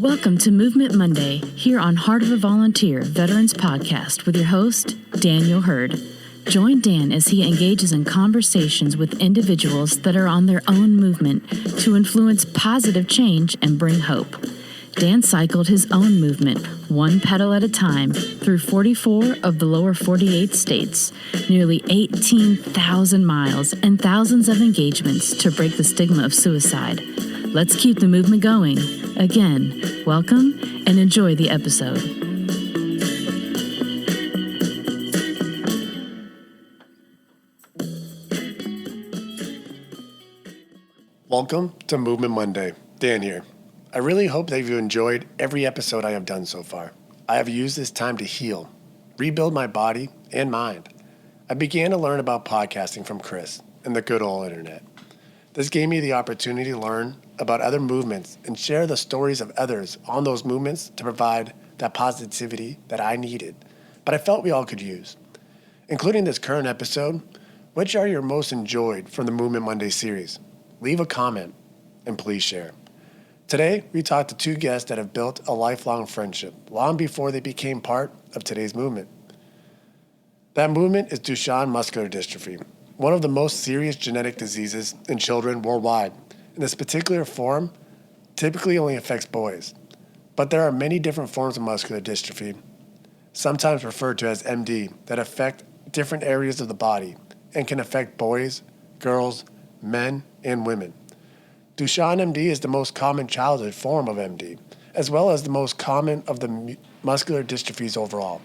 Welcome to Movement Monday, here on Heart of a Volunteer Veterans Podcast with your host, Daniel Hurd. Join Dan as he engages in conversations with individuals that are on their own movement to influence positive change and bring hope. Dan cycled his own movement, one pedal at a time, through 44 of the lower 48 states, nearly 18,000 miles, and thousands of engagements to break the stigma of suicide. Let's keep the movement going. Again, welcome and enjoy the episode. Welcome to Movement Monday. Dan here. I really hope that you enjoyed every episode I have done so far. I have used this time to heal, rebuild my body and mind. I began to learn about podcasting from Chris and the good old internet. This gave me the opportunity to learn about other movements and share the stories of others on those movements to provide that positivity that I needed, but I felt we all could use. Including this current episode, which are your most enjoyed from the Movement Monday series? Leave a comment and please share. Today, we talked to two guests that have built a lifelong friendship long before they became part of today's movement. That movement is Duchenne Muscular Dystrophy, one of the most serious genetic diseases in children worldwide. And this particular form typically only affects boys. But there are many different forms of muscular dystrophy, sometimes referred to as MD, that affect different areas of the body and can affect boys, girls, men, and women. Duchenne MD is the most common childhood form of MD, as well as the most common of the muscular dystrophies overall,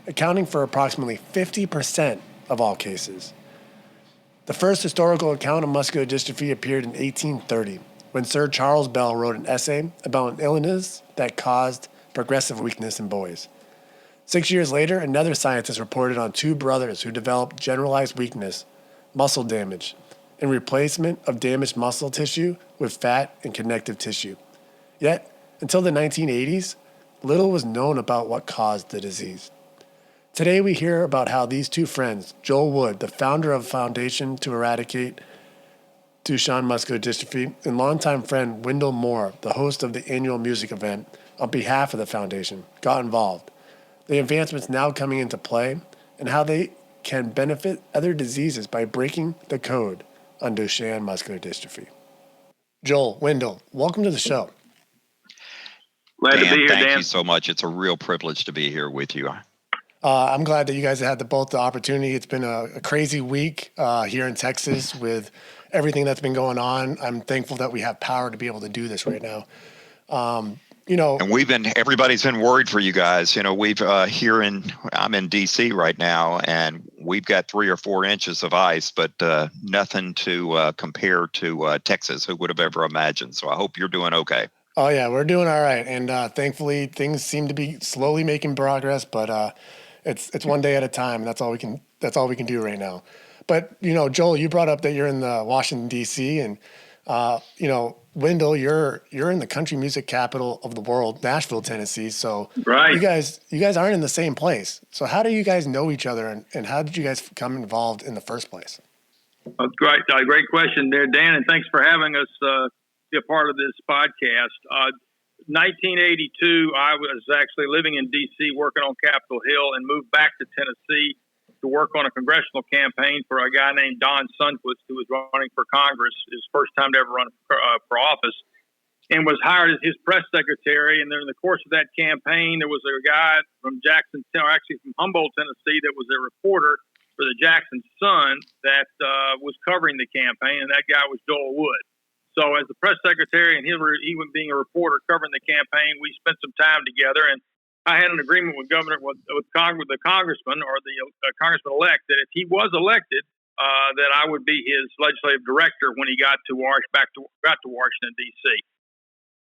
accounting for approximately 50% of all cases. The first historical account of muscular dystrophy appeared in 1830, when Sir Charles Bell wrote an essay about an illness that caused progressive weakness in boys. 6 years later, another scientist reported on two brothers who developed generalized weakness, muscle damage, and replacement of damaged muscle tissue with fat and connective tissue. Yet, until the 1980s, little was known about what caused the disease. Today we hear about how these two friends, Joel Wood, the founder of Foundation to Eradicate Duchenne Muscular Dystrophy, and longtime friend Wendell Moore, the host of the annual music event on behalf of the foundation, got involved. The advancements now coming into play and how they can benefit other diseases by breaking the code on Duchenne Muscular Dystrophy. Joel, Wendell, welcome to the show. Glad to be here, Dan. Thank you so much. It's a real privilege to be here with you. I'm glad that you guys had both the opportunity. It's been a crazy week here in Texas with everything that's been going on. I'm thankful that we have power to be able to do this right now. And everybody's been worried for you guys. I'm in DC right now, and we've got 3 or 4 inches of ice, but nothing to compare to Texas. Who would have ever imagined? So I hope you're doing okay. Oh yeah, we're doing all right. And thankfully things seem to be slowly making progress, but it's one day at a time. And that's all we can do right now. But, Joel, you brought up that you're in the Washington DC, and Wendell, you're in the country music capital of the world, Nashville, Tennessee. So right. you guys aren't in the same place. So how do you guys know each other, and how did you guys become involved in the first place? Great question there, Dan, and thanks for having us be a part of this podcast. 1982, I was actually living in D.C. working on Capitol Hill and moved back to Tennessee to work on a congressional campaign for a guy named Don Sundquist, who was running for Congress, his first time to ever run for office, and was hired as his press secretary. And during the course of that campaign, there was a guy from from Humboldt, Tennessee, that was a reporter for the Jackson Sun that was covering the campaign, and that guy was Joel Wood. So as the press secretary and he was being a reporter covering the campaign, we spent some time together, and I had an agreement with the congressman or the congressman-elect that if he was elected, that I would be his legislative director when he got to Washington, D.C.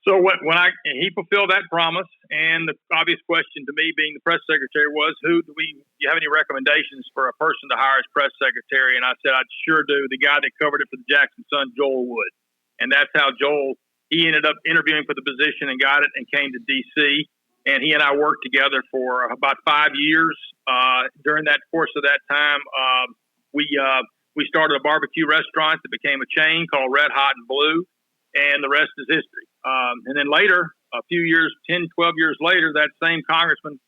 So he fulfilled that promise, and the obvious question to me, being the press secretary, was, do you have any recommendations for a person to hire as press secretary? And I said, I sure do. The guy that covered it for the Jackson Sun, Joel Wood. And that's how he ended up interviewing for the position and got it and came to D.C. And he and I worked together for about 5 years. During that course of that time, we started a barbecue restaurant that became a chain called Red Hot and Blue, and the rest is history. And then later, a few years, 10, 12 years later, that same congressman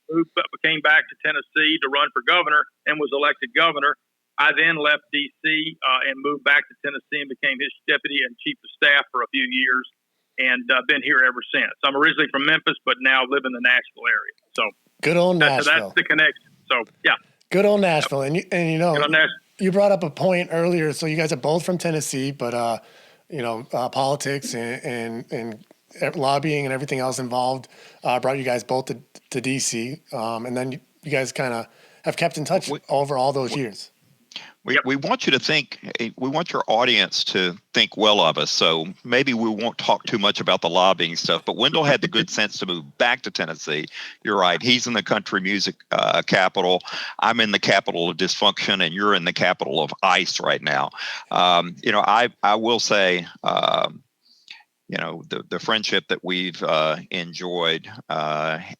came back to Tennessee to run for governor and was elected governor. I then left D.C. And moved back to Tennessee and became his deputy and chief of staff for a few years, and been here ever since. I'm originally from Memphis, but now live in the Nashville area. So good old Nashville. So that's the connection. So yeah, good old Nashville. And you know, you brought up a point earlier. So you guys are both from Tennessee, but politics and lobbying and everything else involved brought you guys both to D.C. And then you guys kind of have kept in touch over all those years. We want you to think, we want your audience to think well of us. So maybe we won't talk too much about the lobbying stuff, but Wendell had the good sense to move back to Tennessee. You're right. He's in the country music capital. I'm in the capital of dysfunction, and you're in the capital of ice right now. I will say, the friendship that we've enjoyed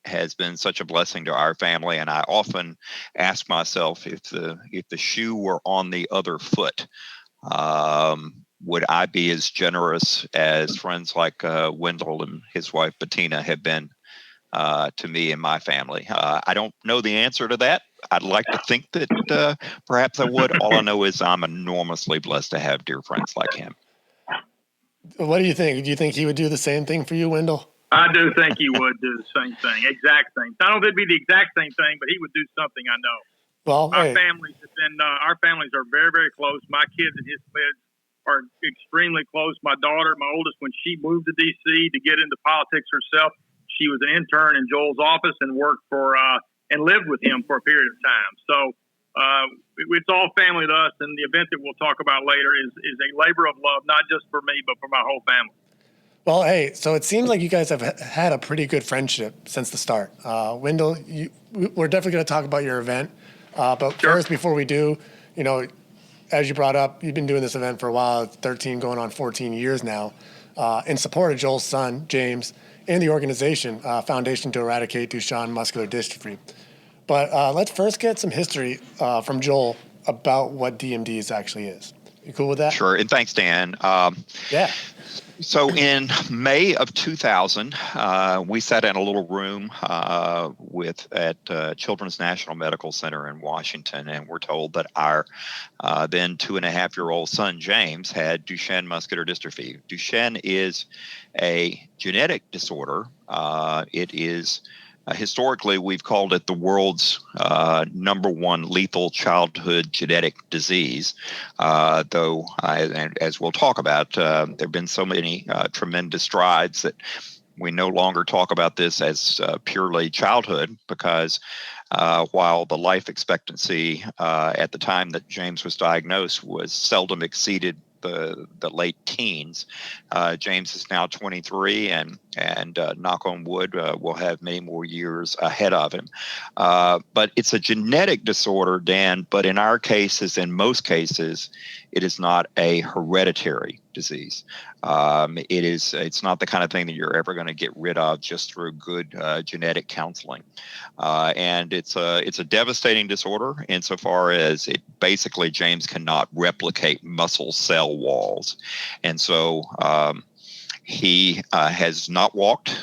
has been such a blessing to our family, and I often ask myself if the shoe were on the other foot, would I be as generous as friends like Wendell and his wife Bettina have been to me and my family? I don't know the answer to that. I'd like to think that perhaps I would. All I know is I'm enormously blessed to have dear friends like him. What do you think? Do you think he would do the same thing for you, Wendell? I do think he would do the same thing, exact same. I don't think it'd be the exact same thing, but he would do something. I know. Well, our families are very, very close. My kids and his kids are extremely close. My daughter, my oldest, when she moved to D.C. to get into politics herself, she was an intern in Joel's office and worked for and lived with him for a period of time. So it's all family to us, and the event that we'll talk about later is a labor of love, not just for me, but for my whole family. Well, hey, so it seems like you guys have had a pretty good friendship since the start. Wendell, we're definitely going to talk about your event, but first, before we do, as you brought up, you've been doing this event for a while, 13 going on 14 years now, in support of Joel's son, James, and the organization, Foundation to Eradicate Duchenne Muscular Dystrophy. But let's first get some history from Joel about what DMD actually is. You cool with that? Sure, and thanks, Dan. Yeah. So in May of 2000, we sat in a little room at Children's National Medical Center in Washington, and we're told that our then 2.5-year-old son, James, had Duchenne muscular dystrophy. Duchenne is a genetic disorder. It is historically, we've called it the world's number one lethal childhood genetic disease, though, as we'll talk about, there have been so many tremendous strides that we no longer talk about this as purely childhood, because while the life expectancy at the time that James was diagnosed was seldom exceeded the late teens. James is now 23, and knock on wood, will have many more years ahead of him. But it's a genetic disorder, Dan, but in our cases, in most cases, it is not a hereditary disease. It's not the kind of thing that you're ever going to get rid of just through good genetic counseling. And it's a devastating disorder insofar as basically James cannot replicate muscle cell walls. And so he has not walked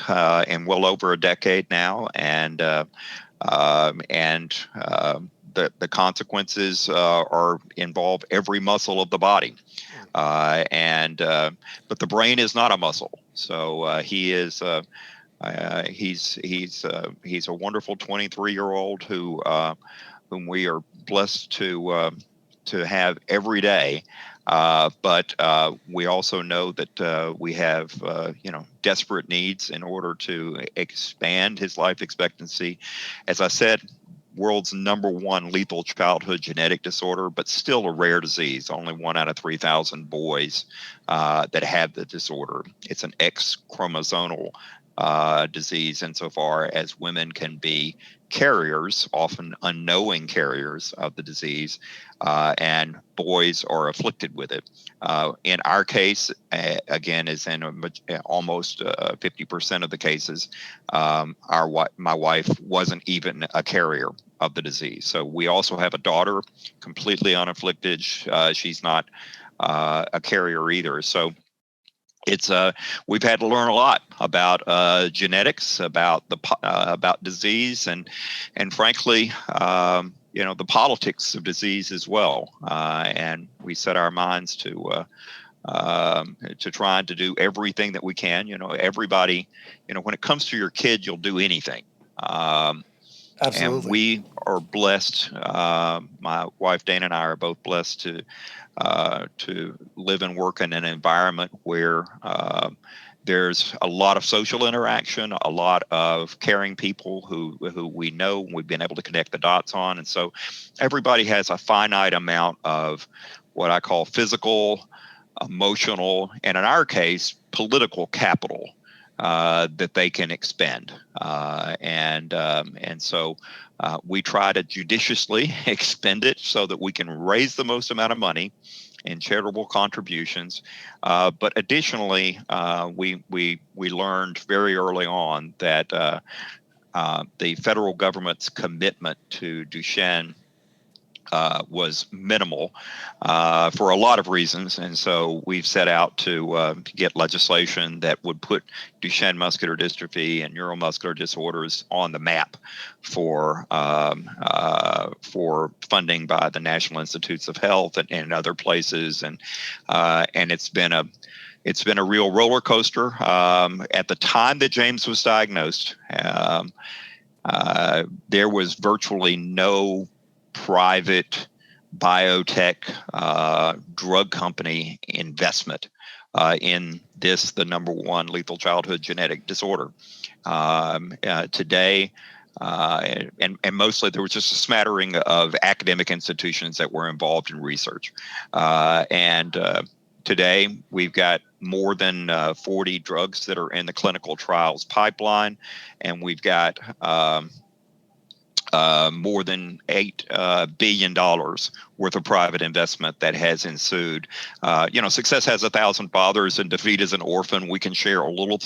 in well over a decade now, and the consequences involve every muscle of the body. But the brain is not a muscle. So he's a wonderful 23-year-old whom we are blessed to have every day. But we also know that we have desperate needs in order to expand his life expectancy. As I said, world's number one lethal childhood genetic disorder, but still a rare disease. Only 1 out of 3,000 boys that have the disorder. It's an X chromosomal disease insofar as women can be carriers, often unknowing carriers of the disease, and boys are afflicted with it. In our case, again, as in almost 50% of the cases, my wife wasn't even a carrier of the disease. So we also have a daughter, completely unafflicted. She's not a carrier either. So we've had to learn a lot about genetics, about about disease, and frankly, the politics of disease as well. And we set our minds to trying to do everything that we can. Everybody, when it comes to your kid, you'll do anything. And Absolutely. we are blessed. My wife Dana and I are both blessed to live and work in an environment where there's a lot of social interaction, a lot of caring people who we know, we've been able to connect the dots on. And so everybody has a finite amount of what I call physical, emotional, and in our case, political capital that they can expend. And so we try to judiciously expend it so that we can raise the most amount of money in charitable contributions. But additionally, we learned very early on that the federal government's commitment to Duchenne was minimal for a lot of reasons. And so we've set out to get legislation that would put Duchenne muscular dystrophy and neuromuscular disorders on the map for funding by the National Institutes of Health and other places. And it's been a real roller coaster. At the time that James was diagnosed, there was virtually no private biotech drug company investment in the number one lethal childhood genetic disorder. Today, and mostly there was just a smattering of academic institutions that were involved in research. And today, we've got more than 40 drugs that are in the clinical trials pipeline, and we've got more than $8 billion worth of private investment that has ensued. Success has 1,000 fathers, and defeat is an orphan. We can share a little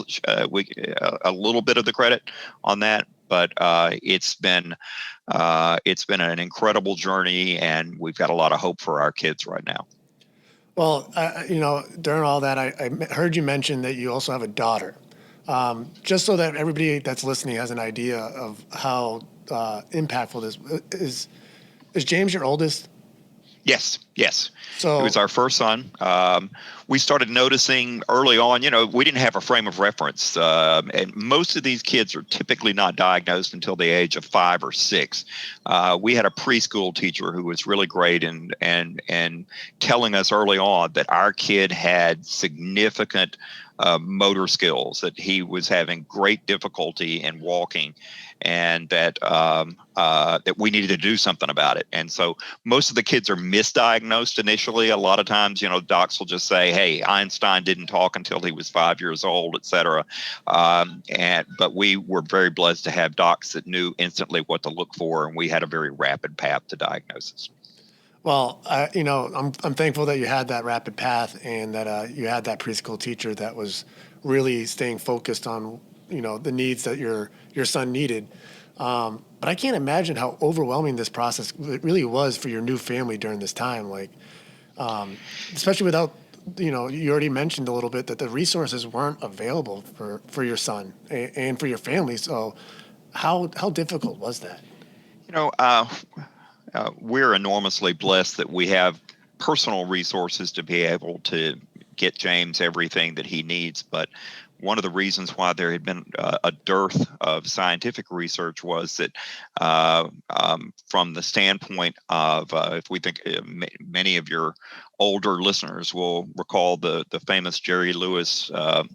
bit of the credit on that, but it's been an incredible journey, and we've got a lot of hope for our kids right now. Well, during all that, I heard you mention that you also have a daughter. Just so that everybody that's listening has an idea of how impactful this is. Is James your oldest? Yes. So it was our first son. We started noticing early on, we didn't have a frame of reference. And most of these kids are typically not diagnosed until the age of 5 or 6. We had a preschool teacher who was really great and telling us early on that our kid had significant motor skills, that he was having great difficulty in walking, and that we needed to do something about it. And so most of the kids are misdiagnosed initially. A lot of times, docs will just say, hey, Einstein didn't talk until he was 5 years old, et cetera. But we were very blessed to have docs that knew instantly what to look for, and we had a very rapid path to diagnosis. Well, I'm thankful that you had that rapid path, and that you had that preschool teacher that was really staying focused on, the needs that your son needed. But I can't imagine how overwhelming this process really was for your new family during this time. Like, especially without, you already mentioned a little bit that the resources weren't available for your son and for your family. So how difficult was that? We're enormously blessed that we have personal resources to be able to get James everything that he needs. But one of the reasons why there had been a dearth of scientific research was that from the standpoint of, if we think many of your older listeners will recall the famous Jerry Lewis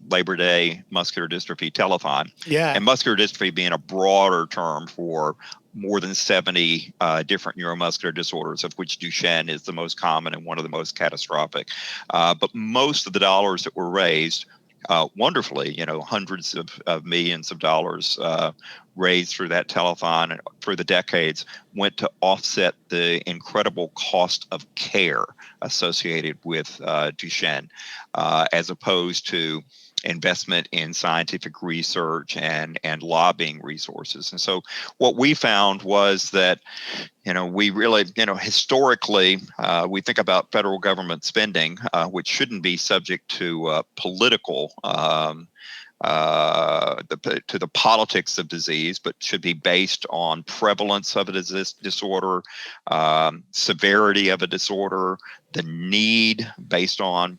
Labor Day muscular dystrophy telethon. Yeah. And muscular dystrophy being a broader term for more than 70 different neuromuscular disorders, of which Duchenne is the most common and one of the most catastrophic. But most of the dollars that were raised, wonderfully, hundreds of millions of dollars raised through that telethon and through the decades, went to offset the incredible cost of care associated with Duchenne, as opposed to investment in scientific research and lobbying resources. And so what we found was that, we really, historically, we think about federal government spending, which shouldn't be subject to political to the politics of disease, but should be based on prevalence of a disorder, severity of a disorder, the need based on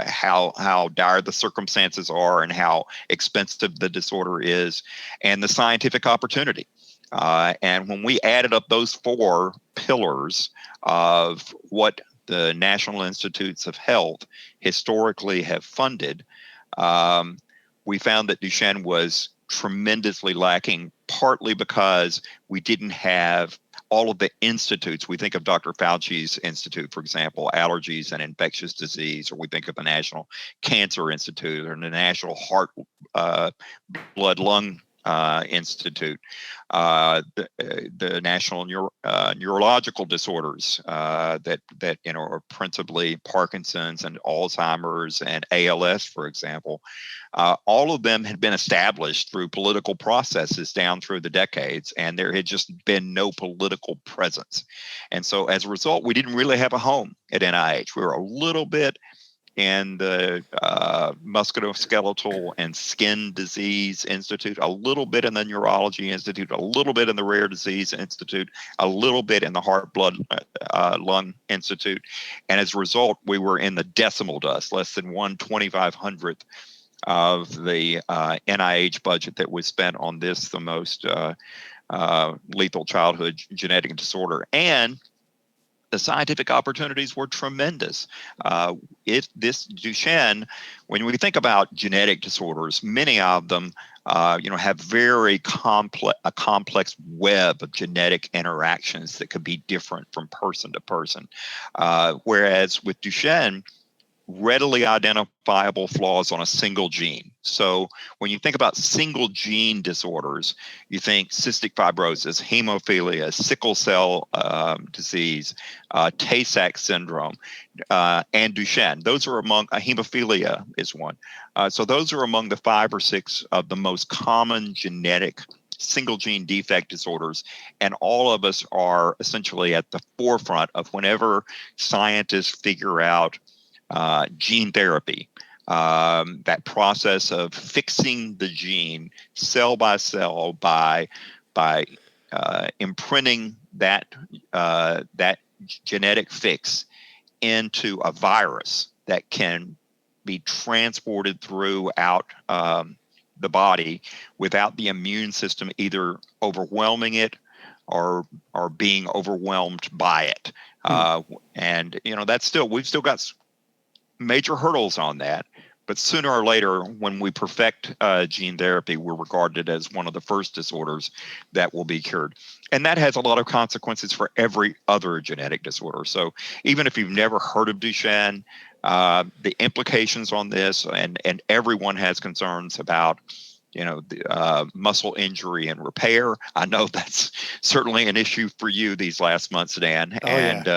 how dire the circumstances are and how expensive the disorder is, and the scientific opportunity. And when we added up those four pillars of what the National Institutes of Health historically have funded, we found that Duchenne was tremendously lacking, partly because we didn't have all of the institutes. We think of Dr. Fauci's institute, for example, allergies and infectious disease, or we think of the National Cancer Institute or the National Heart, Blood, Lung Institute, the National Neurological Disorders that are principally Parkinson's and Alzheimer's and ALS, for example. All of them had been established through political processes down through the decades, and there had just been no political presence. And so as a result, we didn't really have a home at NIH. We were a little bit in the Musculoskeletal and Skin Disease Institute, a little bit in the Neurology Institute, a little bit in the Rare Disease Institute, a little bit in the Heart, Blood, Lung Institute. And as a result, we were in the decimal dust, less than 1/2500th of the NIH budget that was spent on this, the most lethal childhood genetic disorder. And the scientific opportunities were tremendous. This Duchenne, when we think about genetic disorders, many of them, have very complex web of genetic interactions that could be different from person to person. Whereas with Duchenne, readily identifiable flaws on a single gene. So when you think about single gene disorders, you think cystic fibrosis, hemophilia, sickle cell disease, Tay-Sachs syndrome, and Duchenne. Those are among, hemophilia is one. So those are among the 5 or 6 of the most common genetic single gene defect disorders. And all of us are essentially at the forefront of whenever scientists figure out gene therapy, that process of fixing the gene cell by cell by imprinting that genetic fix into a virus that can be transported throughout the body without the immune system either overwhelming it or being overwhelmed by it. And we've still got major hurdles on that, but sooner or later, when we perfect gene therapy, we're regarded as one of the first disorders that will be cured. And that has a lot of consequences for every other genetic disorder. So even if you've never heard of Duchenne, the implications on this, and everyone has concerns about the muscle injury and repair. I know that's certainly an issue for you these last months, Dan. And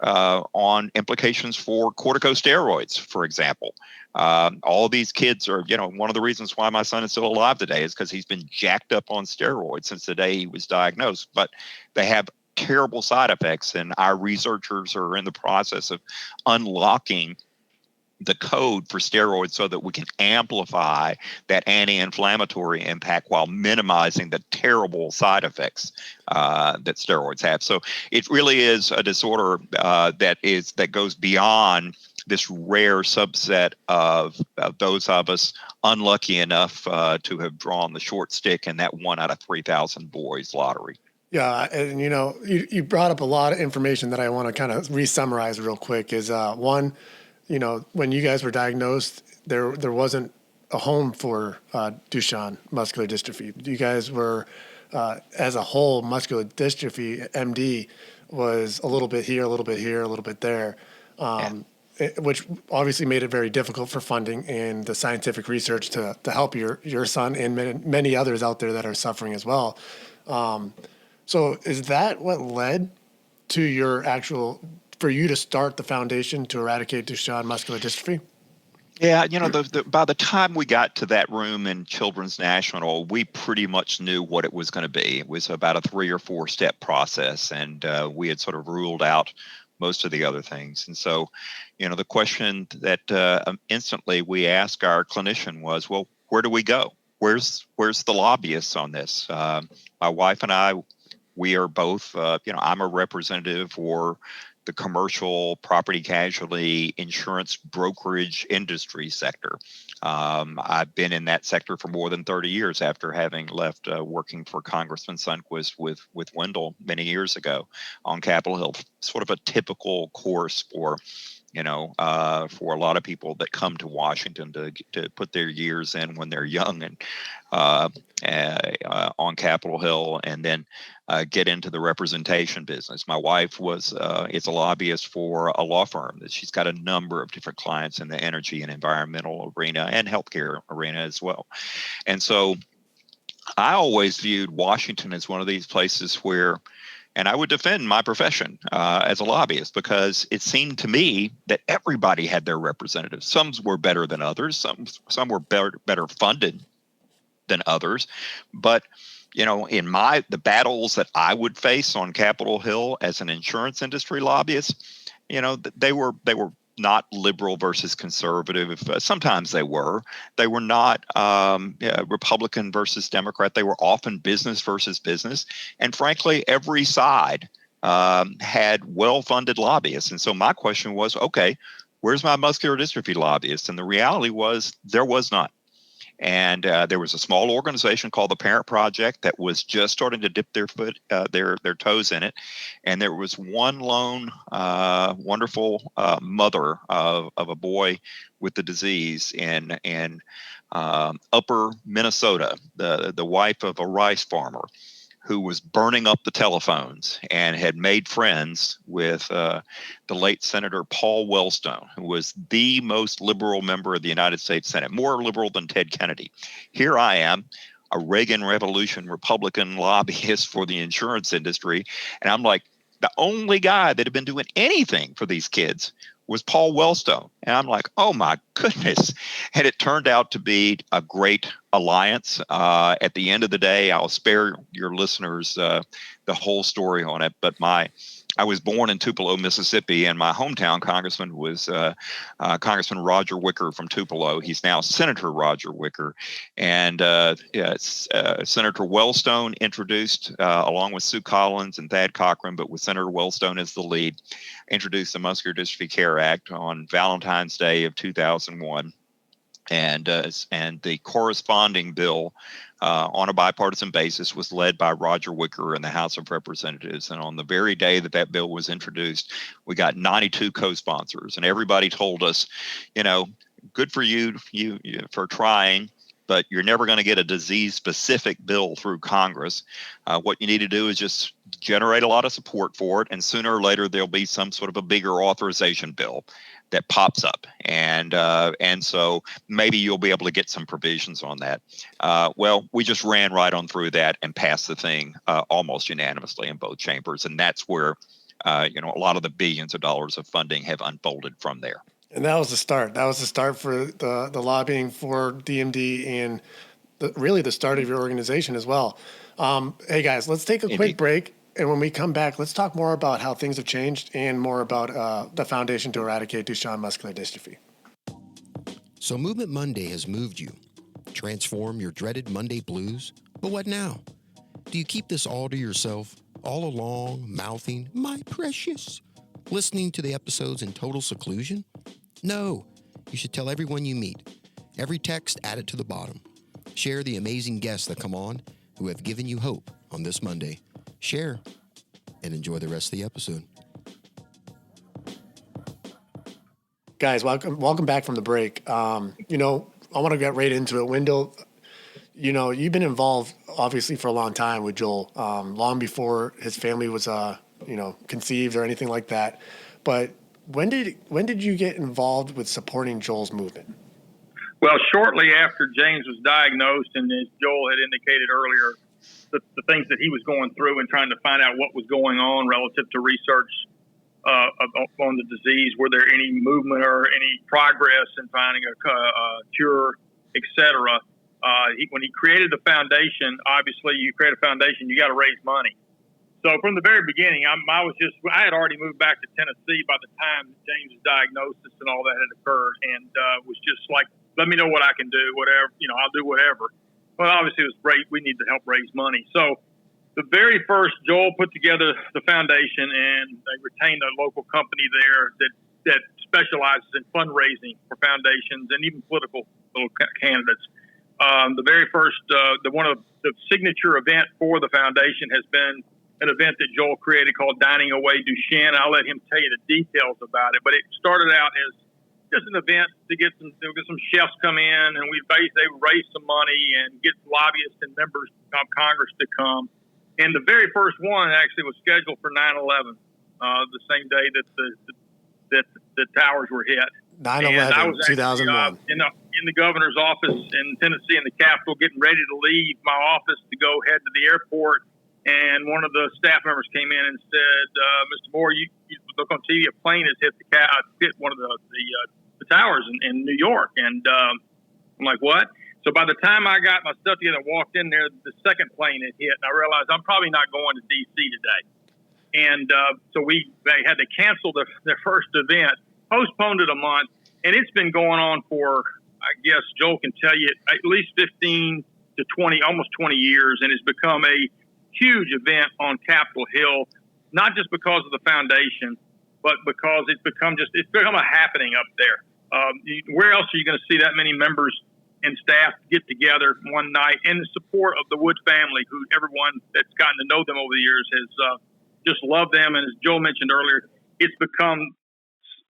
on implications for corticosteroids, for example. All of these kids are, one of the reasons why my son is still alive today is because he's been jacked up on steroids since the day he was diagnosed. But they have terrible side effects, and our researchers are in the process of unlocking the code for steroids so that we can amplify that anti-inflammatory impact while minimizing the terrible side effects that steroids have. So it really is a disorder that goes beyond this rare subset of those of us unlucky enough to have drawn the short stick in that 1 out of 3,000 boys lottery. Yeah, and you brought up a lot of information that I want to kind of re-summarize real quick. Is one, when you guys were diagnosed, there wasn't a home for Duchenne muscular dystrophy. You guys were, as a whole, muscular dystrophy, MD, was a little bit here, a little bit here, a little bit there, which obviously made it very difficult for funding and the scientific research to help your son and many others out there that are suffering as well. So is that what led to for you to start the foundation to eradicate Duchenne muscular dystrophy? Yeah, by the time we got to that room in Children's National, we pretty much knew what it was going to be. It was about a 3 or 4 step process, and we had sort of ruled out most of the other things. And so, the question that instantly we asked our clinician was, well, where do we go? Where's the lobbyists on this? My wife and I, we are both, I'm a representative for the commercial property casualty insurance brokerage industry sector. I've been in that sector for more than 30 years after having left working for Congressman Sundquist with Wendell many years ago on Capitol Hill. Sort of a typical course for a lot of people that come to Washington to put their years in when they're young and on Capitol Hill, and then get into the representation business. My wife is a lobbyist for a law firm that she's got a number of different clients in the energy and environmental arena and healthcare arena as well. And so I always viewed Washington as one of these places where, and I would defend my profession as a lobbyist, because it seemed to me that everybody had their representatives. Some were better than others. Some were better funded than others. But, in the battles that I would face on Capitol Hill as an insurance industry lobbyist, they were not liberal versus conservative. Sometimes they were. They were not Republican versus Democrat. They were often business versus business. And frankly, every side had well-funded lobbyists. And so my question was, okay, where's my muscular dystrophy lobbyist? And the reality was there was none. And there was a small organization called the Parent Project that was just starting to dip their toes in it. And there was one lone, wonderful mother of a boy with the disease in upper Minnesota, the wife of a rice farmer, who was burning up the telephones and had made friends with the late Senator Paul Wellstone, who was the most liberal member of the United States Senate, more liberal than Ted Kennedy. Here I am, a Reagan Revolution Republican lobbyist for the insurance industry, and I'm like, the only guy that had been doing anything for these kids was Paul Wellstone. And I'm like, oh my goodness. And it turned out to be a great alliance. At the end of the day, I'll spare your listeners the whole story on it. But I was born in Tupelo, Mississippi, and my hometown congressman was Congressman Roger Wicker from Tupelo. He's now Senator Roger Wicker. And Senator Wellstone introduced, along with Sue Collins and Thad Cochran, but with Senator Wellstone as the lead, introduced the Muscular Dystrophy Care Act on Valentine's Day of 2001. And the corresponding bill on a bipartisan basis was led by Roger Wicker in the House of Representatives. And on the very day that bill was introduced, we got 92 co-sponsors, and everybody told us, good for you for trying, but you're never going to get a disease-specific bill through Congress. What you need to do is just generate a lot of support for it, and sooner or later there'll be some sort of a bigger authorization bill that pops up, and so maybe you'll be able to get some provisions on that. Well, we just ran right on through that and passed the thing almost unanimously in both chambers, and that's where a lot of the billions of dollars of funding have unfolded from there. And that was the start. That was the start for the lobbying for DMD and really the start of your organization as well. Hey guys, let's take a quick break. And when we come back, let's talk more about how things have changed and more about the Foundation to Eradicate Duchenne Muscular Dystrophy. So Movement Monday has moved you. Transform your dreaded Monday blues? But what now? Do you keep this all to yourself, all along, mouthing, "My precious," listening to the episodes in total seclusion? No, you should tell everyone you meet. Every text, add it to the bottom. Share the amazing guests that come on who have given you hope on this Monday. Share and enjoy the rest of the episode. Guys, welcome back from the break. I want to get right into it. Wendell, you've been involved obviously for a long time with Joel, long before his family was conceived or anything like that. But when did you get involved with supporting Joel's movement? Well, shortly after James was diagnosed, and as Joel had indicated earlier, the things that he was going through and trying to find out what was going on relative to research on the disease. Were there any movement or any progress in finding a cure, etc.? When he created the foundation, obviously you create a foundation, you got to raise money. So from the very beginning, I had already moved back to Tennessee by the time James' diagnosis and all that had occurred, and was just like, let me know what I can do, whatever, I'll do whatever. Well, obviously it was great. We need to help raise money. So the very first, Joel put together the foundation, and they retained a local company there that specializes in fundraising for foundations and even political little candidates. The very first, one of the signature event for the foundation has been an event that Joel created called Dining Away Duchenne. I'll let him tell you the details about it, but it started out as just an event to get some chefs come in, and they raise some money and get lobbyists and members of Congress to come. And the very first one actually was scheduled for 9/11, the same day that the towers were hit. 9/11, 2001. In the governor's office in Tennessee, in the Capitol, getting ready to leave my office to go head to the airport. And one of the staff members came in and said, "Mr. Moore, you look on TV, a plane has hit one of the towers in New York." And I'm like, "What?" So by the time I got my stuff together and walked in there, the second plane had hit, and I realized I'm probably not going to D.C. today. And so they had to cancel their first event, postponed it a month, and it's been going on for, I guess Joel can tell you, at least 15 to 20, almost 20 years, and it's become a huge event on Capitol Hill, not just because of the foundation, but because it's become a happening up there. Where else are you going to see that many members and staff get together one night, and the support of the Wood family, who everyone that's gotten to know them over the years has just loved them. And as Joel mentioned earlier, it's become,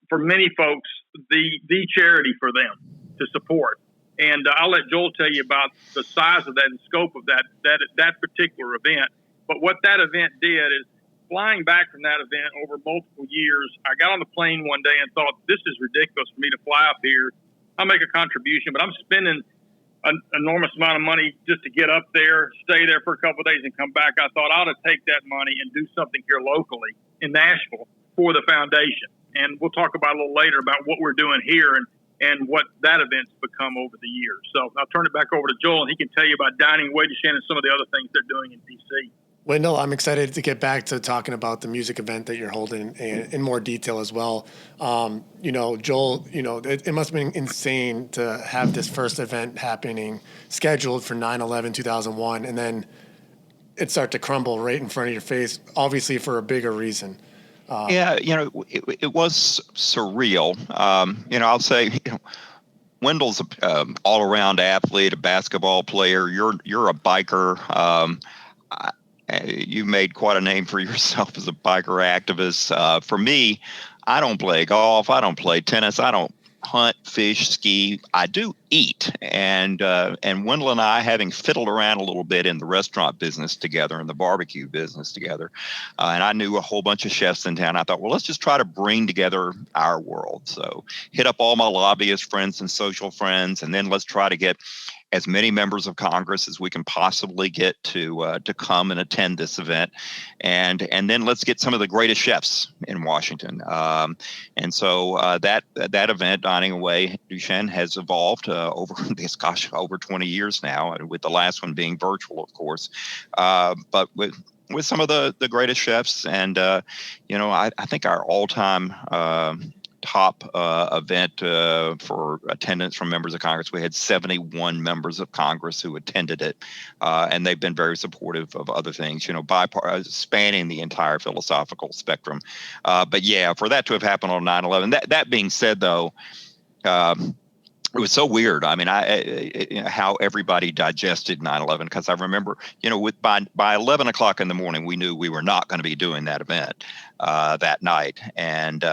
for many folks, the charity for them to support. And I'll let Joel tell you about the size of that and scope of that particular event. But what that event did is, flying back from that event over multiple years, I got on the plane one day and thought, this is ridiculous for me to fly up here. I'll make a contribution, but I'm spending an enormous amount of money just to get up there, stay there for a couple of days, and come back. I thought I ought to take that money and do something here locally in Nashville for the foundation. And we'll talk about a little later about what we're doing here and what that event's become over the years. So I'll turn it back over to Joel, and he can tell you about Dining Away Duchenne and some of the other things they're doing in D.C. Wendell, I'm excited to get back to talking about the music event that you're holding in more detail as well. Joel, it must have been insane to have this first event happening scheduled for 9/11/2001, and then it start to crumble right in front of your face, obviously for a bigger reason. It was surreal. I'll say, Wendell's an all-around athlete, a basketball player. You're a biker. You made quite a name for yourself as a biker activist. For me, I don't play golf. I don't play tennis. I don't hunt, fish, ski. I do eat. And Wendell and I, having fiddled around a little bit in the restaurant business together and the barbecue business together, and I knew a whole bunch of chefs in town, I thought, well, let's just try to bring together our world. So hit up all my lobbyist friends and social friends, and then let's try to get as many members of Congress as we can possibly get to come and attend this event, and then let's get some of the greatest chefs in Washington. And so that event, Dining Away Duchenne, has evolved over 20 years now, with the last one being virtual, of course, but with some of the greatest chefs. And I think our all-time top event for attendance from members of Congress, we had 71 members of Congress who attended it, and they've been very supportive of other things, spanning the entire philosophical spectrum. But yeah, for that to have happened on 9/11. That being said, though, it was so weird. I mean, how everybody digested 9/11, because I remember, by 11 o'clock in the morning, we knew we were not going to be doing that event that night. And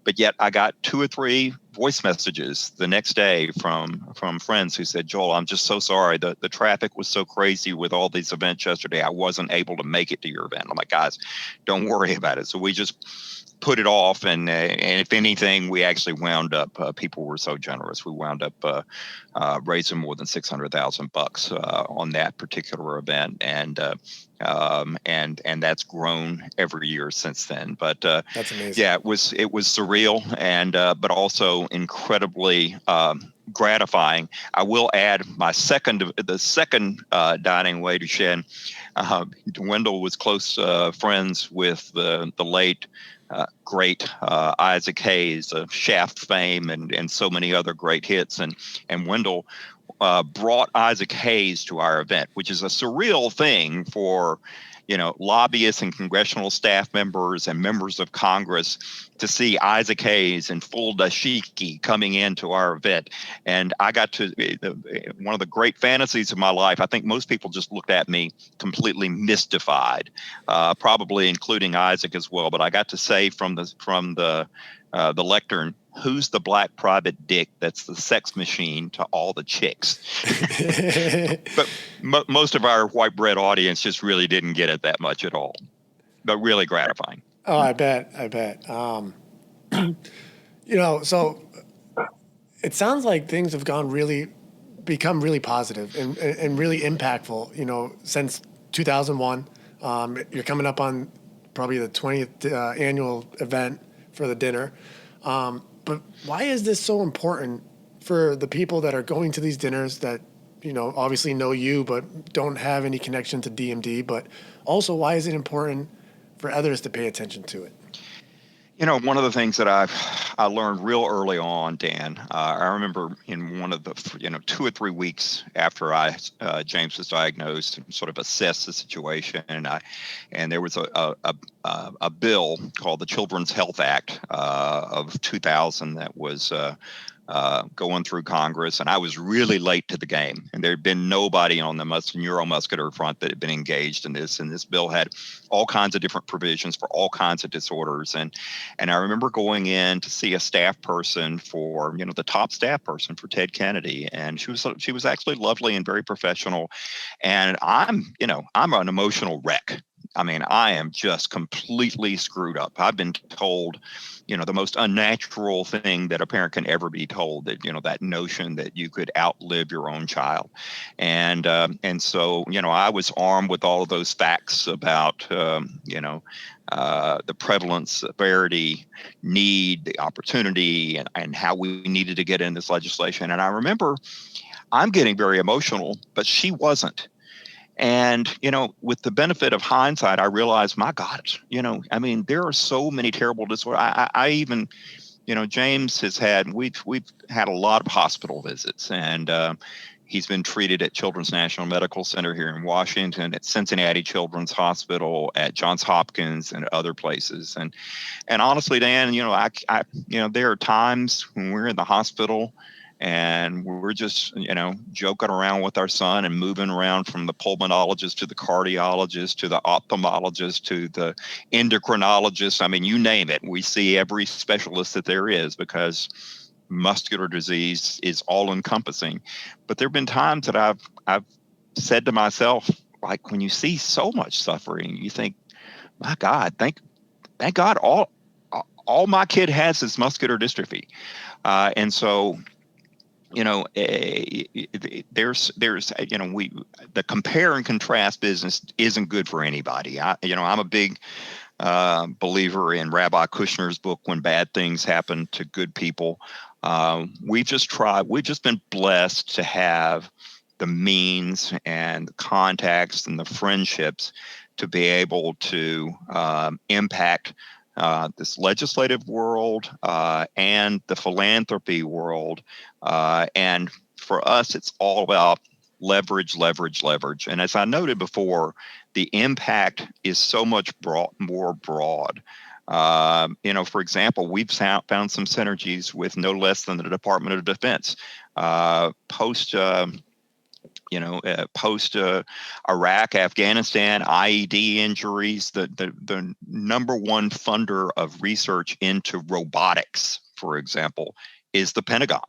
but yet I got 2 or 3 voice messages the next day from friends who said, Joel, I'm just so sorry. The traffic was so crazy with all these events yesterday. I wasn't able to make it to your event. I'm like, guys, don't worry about it. So we just put it off, and if anything, we actually wound up. People were so generous. We wound up raising more than $600,000 on that particular event, and that's grown every year since then. But That's amazing. yeah, it was surreal, and but also incredibly gratifying. I will add the second dying away, Duchenne. Wendell was close friends with the late great Isaac Hayes of Shaft fame and so many other great hits, and Wendell brought Isaac Hayes to our event, which is a surreal thing for lobbyists and congressional staff members and members of Congress to see Isaac Hayes in full dashiki coming into our event. And I got to, one of the great fantasies of my life, I think most people just looked at me completely mystified, probably including Isaac as well. But I got to say from the lectern, who's the black private dick that's the sex machine to all the chicks? But most of our white bread audience just really didn't get it that much at all, but really gratifying. Oh, I bet. So it sounds like things have become really positive and really impactful, since 2001. You're coming up on probably the 20th annual event for the dinner. But why is this so important for the people that are going to these dinners that, obviously know you, but don't have any connection to DMD? But also, why is it important for others to pay attention to it? One of the things that I learned real early on, Dan, I remember in one of the 2 or 3 weeks after James was diagnosed, and sort of assessed the situation, and there was a bill called the Children's Health Act of 2000 that was going through Congress, and I was really late to the game, and there had been nobody on the neuromuscular front that had been engaged in this, and this bill had all kinds of different provisions for all kinds of disorders, and I remember going in to see a staff person for the top staff person for Ted Kennedy, and she was actually lovely and very professional, and I'm an emotional wreck. I mean, I am just completely screwed up. I've been told, the most unnatural thing that a parent can ever be told, that, that notion that you could outlive your own child. And so, I was armed with all of those facts about, the prevalence, severity, need, the opportunity, and how we needed to get in this legislation. And I remember I'm getting very emotional, but she wasn't. And, with the benefit of hindsight, I realized, my God, there are so many terrible disorders. I even, James we've had a lot of hospital visits, and he's been treated at Children's National Medical Center here in Washington, at Cincinnati Children's Hospital, at Johns Hopkins, and other places. And honestly, Dan, there are times when we're in the hospital and we're just, joking around with our son and moving around from the pulmonologist to the cardiologist to the ophthalmologist to the endocrinologist. I mean, you name it. We see every specialist that there is, because muscular disease is all encompassing. But there have been times that I've said to myself, like, when you see so much suffering, you think, my God, thank God, all my kid has is muscular dystrophy. And so, there's the compare and contrast business isn't good for anybody. I'm a big believer in Rabbi Kushner's book, When Bad Things Happen to Good People. We've just been blessed to have the means and the contacts and the friendships to be able to impact this legislative world and the philanthropy world. And for us, it's all about leverage. And as I noted before, the impact is so much more broad. For example, we've found some synergies with no less than the Department of Defense. Post Iraq, Afghanistan, IED injuries, the number one funder of research into robotics, for example, is the Pentagon.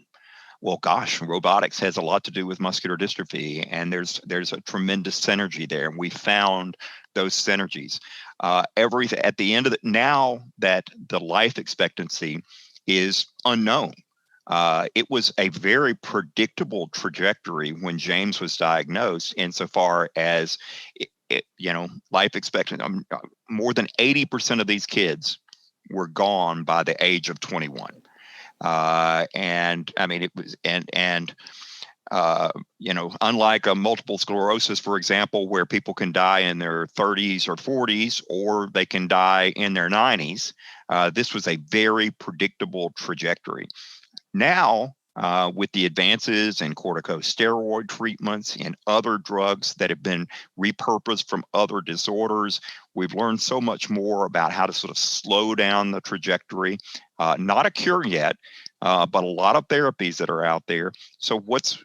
well, gosh, robotics has a lot to do with muscular dystrophy, and there's a tremendous synergy there. And we found those synergies. At the end of now that the life expectancy is unknown. It was a very predictable trajectory when James was diagnosed, insofar as life expectancy. More than 80% of these kids were gone by the age of 21. And I mean, it was, unlike a multiple sclerosis, for example, where people can die in their 30s or 40s, or they can die in their 90s, this was a very predictable trajectory. Now, with the advances in corticosteroid treatments and other drugs that have been repurposed from other disorders, we've learned so much more about how to sort of slow down the trajectory. Not a cure yet, but a lot of therapies that are out there. So what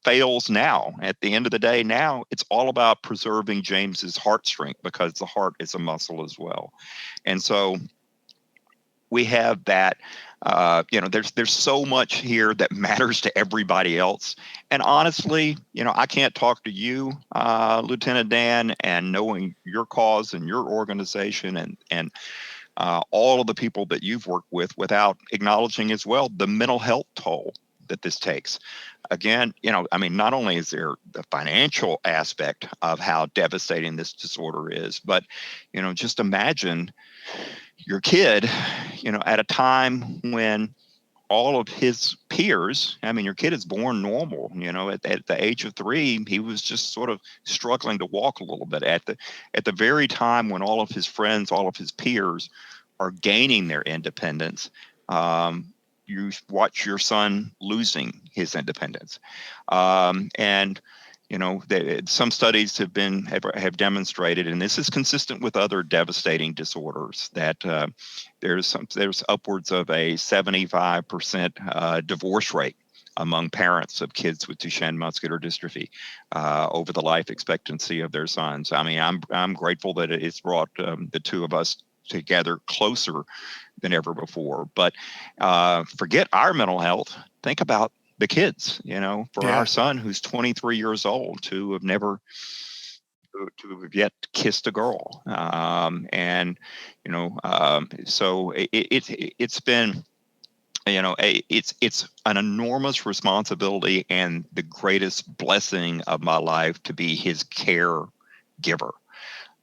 fails now? At the end of the day, now it's all about preserving James's heart strength, because the heart is a muscle as well. And so we have that. There's so much here that matters to everybody else. And honestly, I can't talk to you, Lieutenant Dan, and knowing your cause and your organization and all of the people that you've worked with, without acknowledging as well the mental health toll that this takes. Again, not only is there the financial aspect of how devastating this disorder is, but, just imagine your kid, at a time when all of his peers, your kid is born normal, at the age of 3, he was just sort of struggling to walk a little bit. At the very time when all of his friends, all of his peers are gaining their independence, you watch your son losing his independence. Some studies have demonstrated, and this is consistent with other devastating disorders, that there's upwards of a 75% divorce rate among parents of kids with Duchenne muscular dystrophy over the life expectancy of their sons. I'm grateful that it's brought the two of us together closer than ever before. But forget our mental health. Think about the kids, our son, who's 23 years old, to have yet kissed a girl. So it's been, it's an enormous responsibility and the greatest blessing of my life to be his caregiver.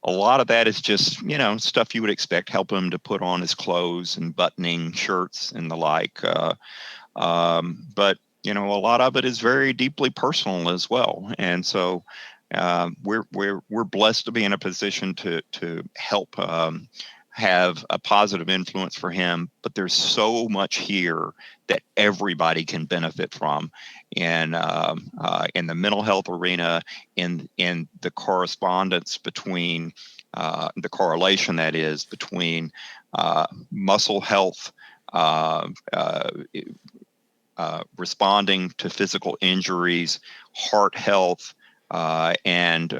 A lot of that is just, stuff you would expect, help him to put on his clothes and buttoning shirts and the like. But a lot of it is very deeply personal as well. And so we're blessed to be in a position to help have a positive influence for him. But there's so much here that everybody can benefit from in the mental health arena, in the correspondence between the correlation that is between muscle health, responding to physical injuries, heart health, and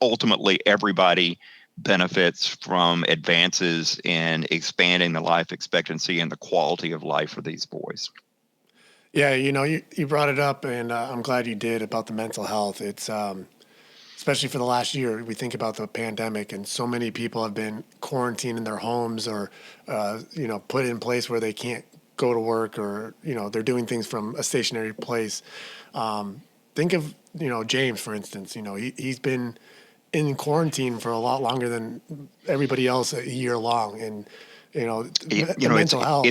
ultimately everybody benefits from advances in expanding the life expectancy and the quality of life for these boys. Yeah, you brought it up, and I'm glad you did, about the mental health. It's especially for the last year, we think about the pandemic, and so many people have been quarantined in their homes, or put in place where they can't go to work, or they're doing things from a stationary place. Think of James, for instance. He's been in quarantine for a lot longer than everybody else, a year long, and mental health.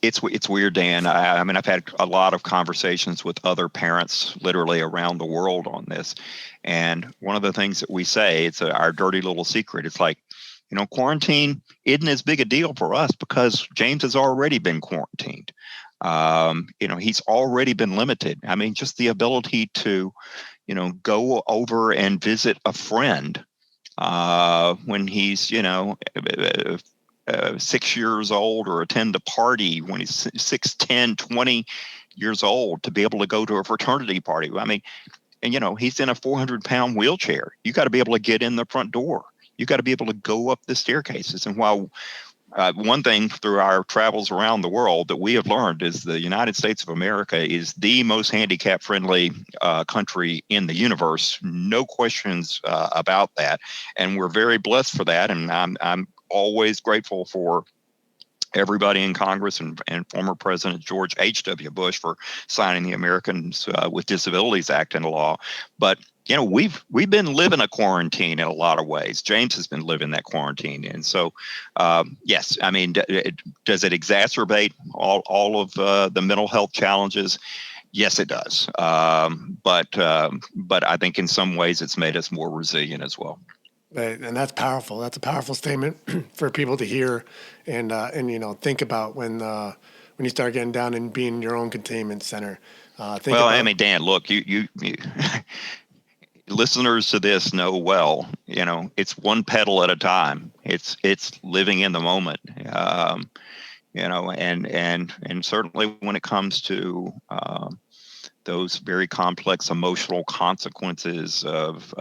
It's weird, Dan. I've had a lot of conversations with other parents literally around the world on this, and one of the things that we say, it's our dirty little secret. It's like, quarantine isn't as big a deal for us because James has already been quarantined. He's already been limited. Just the ability to, go over and visit a friend when he's, 6 years old, or attend a party when he's 6, 10, 20 years old, to be able to go to a fraternity party. He's in a 400-pound wheelchair. You got to be able to get in the front door. You got to be able to go up the staircases. And while one thing through our travels around the world that we have learned is the United States of America is the most handicap-friendly country in the universe. No questions about that, and we're very blessed for that. And I'm always grateful for everybody in Congress and former President George H.W. Bush for signing the Americans with Disabilities Act into law. But we've been living a quarantine in a lot of ways. James has been living that quarantine, and so yes, I mean, does it exacerbate all of the mental health challenges? Yes, it does. But I think in some ways it's made us more resilient as well. Right, and that's powerful. That's a powerful statement for people to hear and think about when you start getting down and being in your own containment center. I mean, Dan, look, you listeners to this know well. It's one pedal at a time. It's living in the moment. And certainly when it comes to those very complex emotional consequences of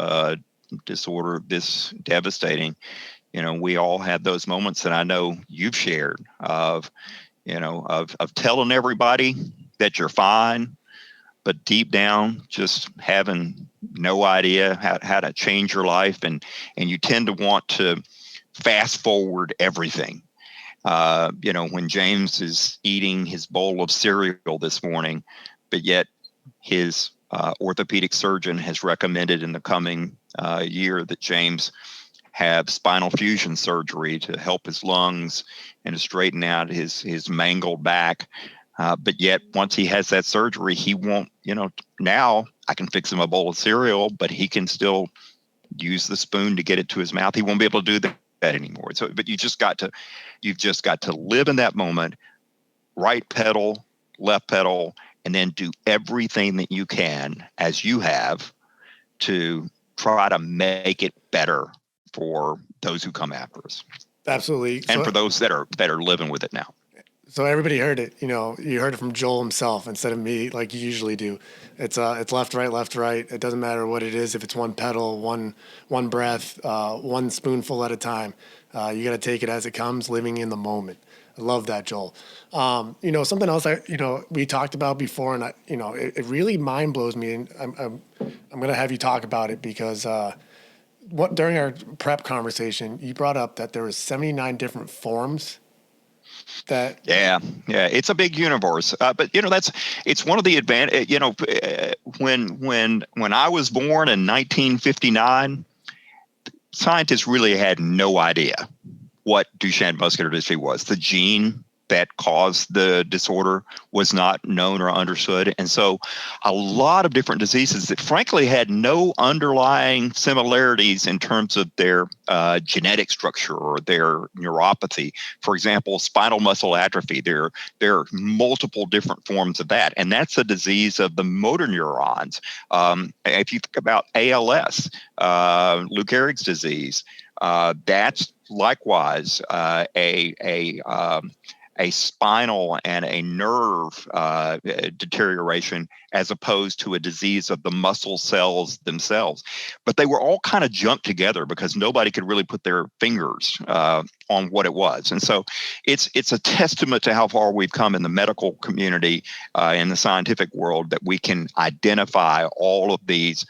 disorder this devastating, we all have those moments that I know you've shared of telling everybody that you're fine, but deep down just having no idea how to change your life, and you tend to want to fast forward everything. When James is eating his bowl of cereal this morning, but yet his orthopedic surgeon has recommended in the coming year that James have spinal fusion surgery to help his lungs and to straighten out his mangled back. But yet once he has that surgery, he won't, now I can fix him a bowl of cereal, but he can still use the spoon to get it to his mouth. He won't be able to do that anymore. So, but you've just got to live in that moment, right pedal, left pedal, and then do everything that you can, as you have, to try to make it better for those who come after us. Absolutely. And for those that are living with it now. So everybody heard it. You heard it from Joel himself instead of me, like you usually do. It's left, right. It doesn't matter what it is. If it's one pedal, one breath, one spoonful at a time, you got to take it as it comes, living in the moment. I love that, Joel. Something else we talked about before, and it really mind blows me, and I'm going to have you talk about it because during our prep conversation, you brought up that there was 79 different forms. Yeah, it's a big universe, but it's one of the advantage. When I was born in 1959, scientists really had no idea what Duchenne muscular dystrophy was. The gene that caused the disorder was not known or understood. And so a lot of different diseases that frankly had no underlying similarities in terms of their genetic structure or their neuropathy. For example, spinal muscle atrophy, there are multiple different forms of that. And that's a disease of the motor neurons. If you think about ALS, Lou Gehrig's disease, that's likewise a spinal and a nerve deterioration as opposed to a disease of the muscle cells themselves. But they were all kind of junked together because nobody could really put their fingers on what it was. And so it's a testament to how far we've come in the medical community, in the scientific world, that we can identify all of these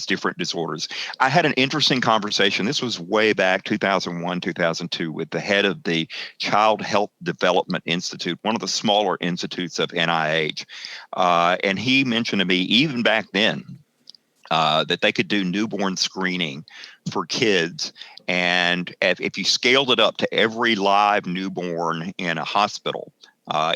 different disorders. I had an interesting conversation. This was way back 2001, 2002 with the head of the Child Health Development Institute, one of the smaller institutes of NIH. And he mentioned to me even back then that they could do newborn screening for kids. And if you scaled it up to every live newborn in a hospital,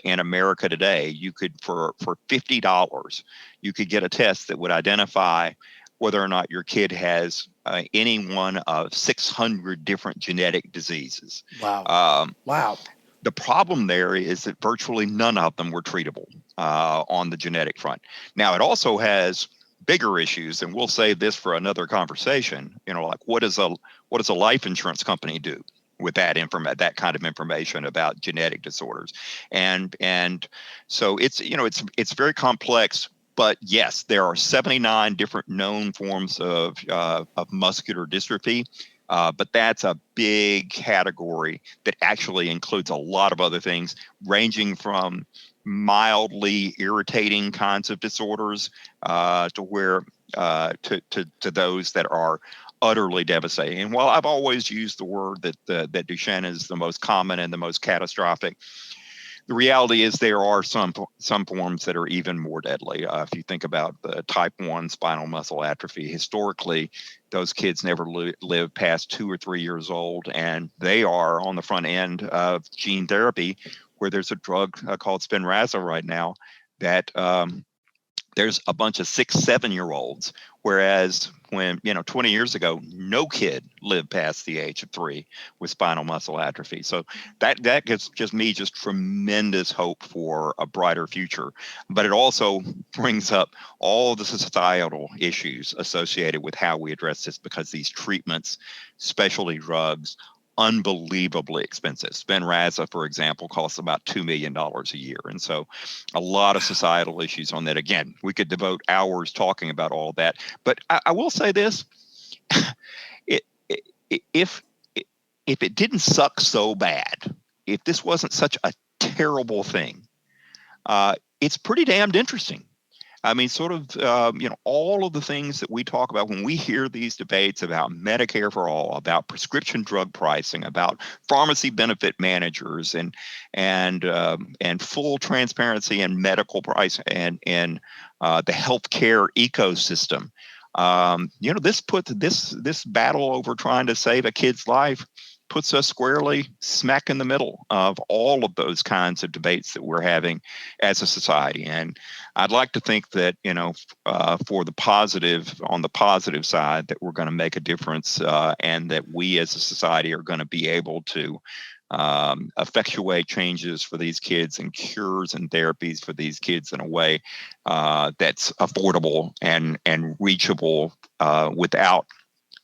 in America today, you could, for $50, you could get a test that would identify whether or not your kid has any one of 600 different genetic diseases. Wow. Wow. The problem there is that virtually none of them were treatable on the genetic front. Now, it also has bigger issues, and we'll save this for another conversation. Like what does a life insurance company do with that kind of information about genetic disorders? And so it's very complex. But yes, there are 79 different known forms of muscular dystrophy. But that's a big category that actually includes a lot of other things, ranging from mildly irritating kinds of disorders to where to those that are utterly devastating. And while I've always used the word that Duchenne is the most common and the most catastrophic, the reality is there are some forms that are even more deadly. If you think about the type 1 spinal muscle atrophy, historically, those kids never live past 2 or 3 years old, and they are on the front end of gene therapy, where there's a drug called Spinraza right now that there's a bunch of 6, 7-year-olds, whereas when 20 years ago, no kid lived past the age of 3 with spinal muscle atrophy. So that gives me just tremendous hope for a brighter future. But it also brings up all the societal issues associated with how we address this, because these treatments, specialty drugs, unbelievably expensive. Spinraza, for example, costs about $2 million a year. And so a lot of societal issues on that. Again, we could devote hours talking about all of that. But I will say this, if it didn't suck so bad, if this wasn't such a terrible thing, it's pretty damned interesting. I mean, sort of, all of the things that we talk about when we hear these debates about Medicare for all, about prescription drug pricing, about pharmacy benefit managers, and full transparency in medical price and the healthcare ecosystem. This battle over trying to save a kid's life puts us squarely smack in the middle of all of those kinds of debates that we're having as a society. And I'd like to think that, for the positive, on the positive side, that we're going to make a difference, and that we as a society are going to be able to effectuate changes for these kids and cures and therapies for these kids in a way that's affordable and reachable without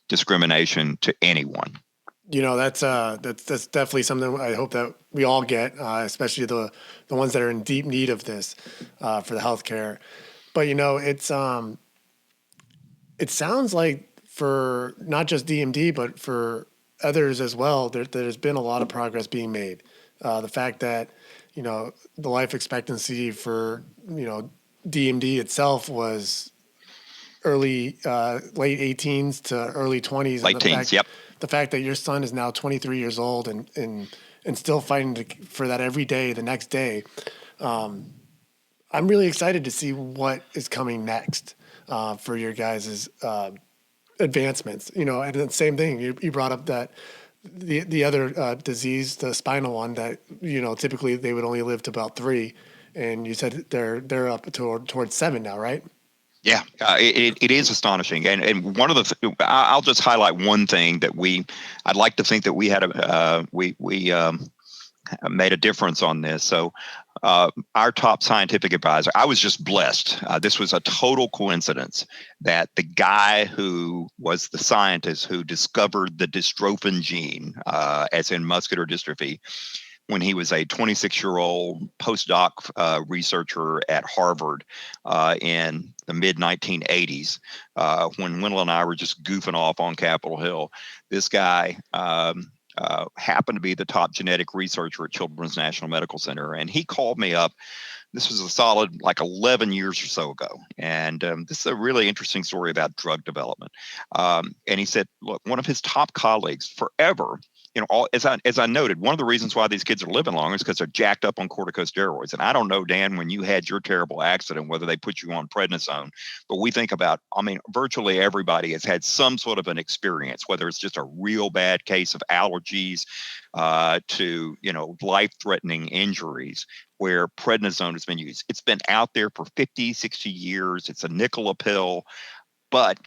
discrimination to anyone. That's definitely something I hope that we all get, especially the ones that are in deep need of this for the healthcare. But it sounds like for not just DMD, but for others as well, there's been a lot of progress being made. The fact that the life expectancy for DMD itself was late 18s to early 20s. Late teens, yep. The fact that your son is now 23 years old and still fighting for that every day, the next day, I'm really excited to see what is coming next for your guys' advancements. And the same thing, you brought up that the other disease, the spinal one, that typically they would only live to about 3, and you said they're up towards 7 now, right? Yeah, it is astonishing, and one of the I'll just highlight one thing that I'd like to think that we had we made a difference on this. So our top scientific advisor, I was just blessed. This was a total coincidence that the guy who was the scientist who discovered the dystrophin gene, as in muscular dystrophy, when he was a 26-year-old postdoc researcher at Harvard in the mid-1980s, when Wendell and I were just goofing off on Capitol Hill. This guy happened to be the top genetic researcher at Children's National Medical Center, and he called me up. This was a solid 11 years or so ago. And this is a really interesting story about drug development. And he said, look, one of his top colleagues forever, as I noted, one of the reasons why these kids are living longer is because they're jacked up on corticosteroids. And I don't know, Dan, when you had your terrible accident, whether they put you on prednisone, but we think about, virtually everybody has had some sort of an experience, whether it's just a real bad case of allergies to, life-threatening injuries, where prednisone has been used. It's been out there for 50, 60 years. It's a nickel a pill, but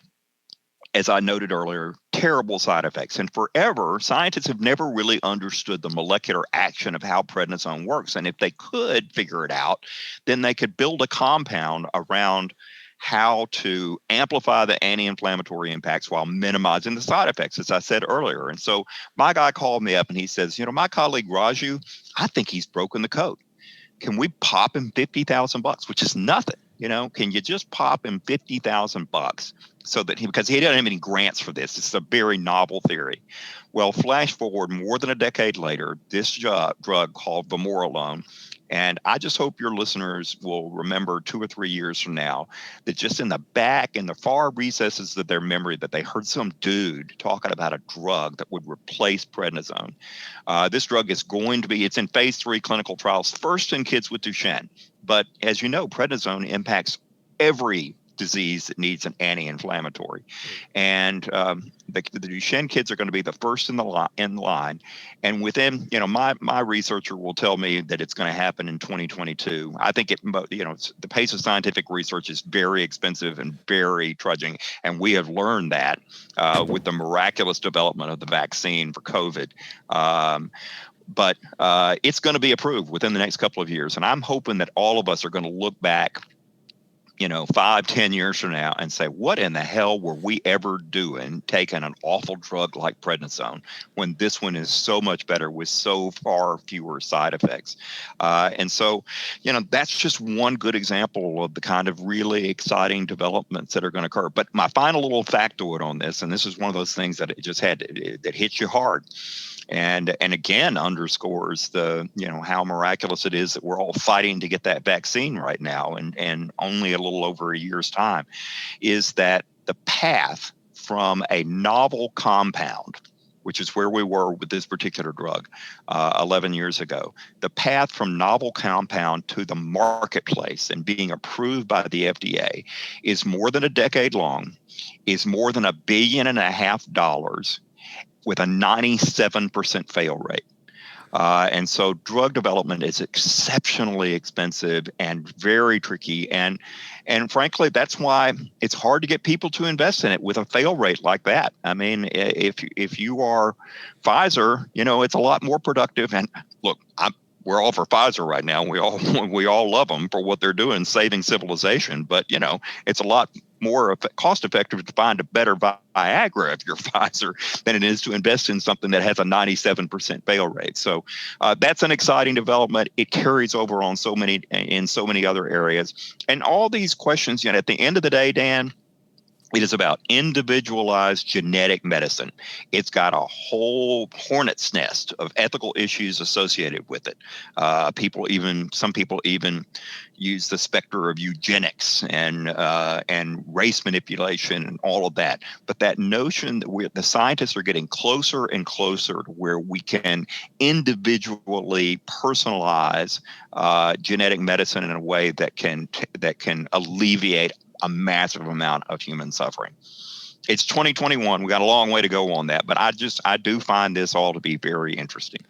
as I noted earlier, terrible side effects. And forever, scientists have never really understood the molecular action of how prednisone works. And if they could figure it out, then they could build a compound around how to amplify the anti-inflammatory impacts while minimizing the side effects, as I said earlier. And so my guy called me up and he says, my colleague Raju, I think he's broken the code. Can we pop him $50,000, which is nothing? Can you just pop him $50,000 so that because he doesn't have any grants for this? It's a very novel theory. Well, flash forward more than a decade later, this drug called vamorolone. And I just hope your listeners will remember 2 or 3 years from now that just in the far recesses of their memory, that they heard some dude talking about a drug that would replace prednisone. This drug is it's in phase 3 clinical trials, first in kids with Duchenne. But as you know, prednisone impacts every disease that needs an anti-inflammatory. And the Duchenne kids are going to be the first in line. And within, my researcher will tell me that it's going to happen in 2022. I think the pace of scientific research is very expensive and very trudging. And we have learned that with the miraculous development of the vaccine for COVID. But it's going to be approved within the next couple of years. And I'm hoping that all of us are going to look back 5-10 years from now and say, what in the hell were we ever doing taking an awful drug like prednisone when this one is so much better with so far fewer side effects? And so, that's just one good example of the kind of really exciting developments that are going to occur. But my final little factoid on this, and this is one of those things that that hits you hard. And again underscores how miraculous it is that we're all fighting to get that vaccine right now and only a little over a year's time, is that the path from a novel compound, which is where we were with this particular drug 11 years ago, the path from novel compound to the marketplace and being approved by the FDA is more than a decade long, is more than $1.5 billion, with a 97% fail rate. And so drug development is exceptionally expensive and very tricky. And frankly, that's why it's hard to get people to invest in it with a fail rate like that. I mean, if you are Pfizer, it's a lot more productive. And look, we're all for Pfizer right now. We all love them for what they're doing, saving civilization. But, it's a lot more cost effective to find a better Viagra if you're Pfizer than it is to invest in something that has a 97% fail rate. So that's an exciting development. It carries over in so many other areas. And all these questions, at the end of the day, Dan, it is about individualized genetic medicine. It's got a whole hornet's nest of ethical issues associated with it. Some people even use the specter of eugenics and race manipulation and all of that. But that notion that the scientists are getting closer and closer to where we can individually personalize genetic medicine in a way that can alleviate a massive amount of human suffering. It's 2021. We got a long way to go on that, but I do find this all to be very interesting.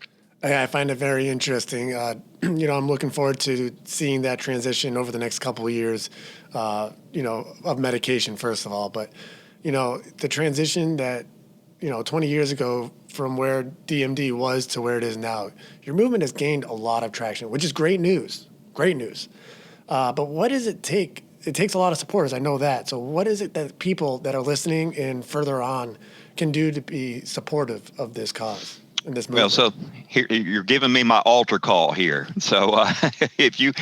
I find it very interesting. I'm looking forward to seeing that transition over the next couple of years, of medication, first of all. But, the transition that, 20 years ago from where DMD was to where it is now, your movement has gained a lot of traction, which is great news. Great news. But what does it take? It takes a lot of supporters. I know that. So what is it that people that are listening and further on can do to be supportive of this cause and this movement? Well, so here you're giving me my altar call here. So if you,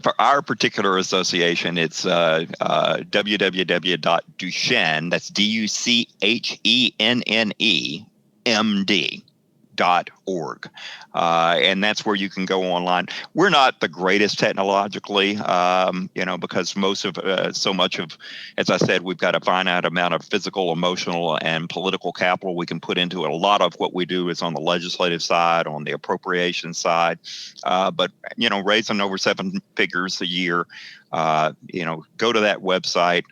for our particular association, it's www.Duchenne, that's DUCHENNE.org. And that's where you can go online. We're not the greatest technologically, because so much of, as I said, we've got a finite amount of physical, emotional, and political capital we can put into it. A lot of what we do is on the legislative side, on the appropriation side. But raising over 7 figures a year, go to that website,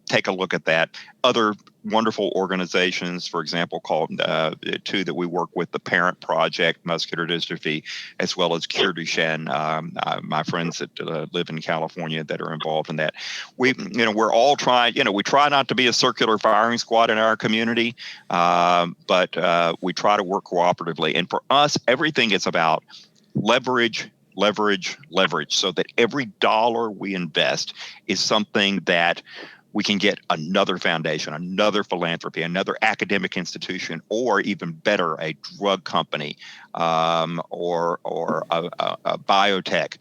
take a look at that. Other wonderful organizations, for example, called two that we work with, the Parent Project Muscular Dystrophy, as well as Cure Duchenne. My friends that live in California that are involved in that. We're all trying. We try not to be a circular firing squad in our community, but we try to work cooperatively. And for us, everything is about leverage, so that every dollar we invest is something that we can get another foundation, another philanthropy, another academic institution, or even better, a drug company or a biotech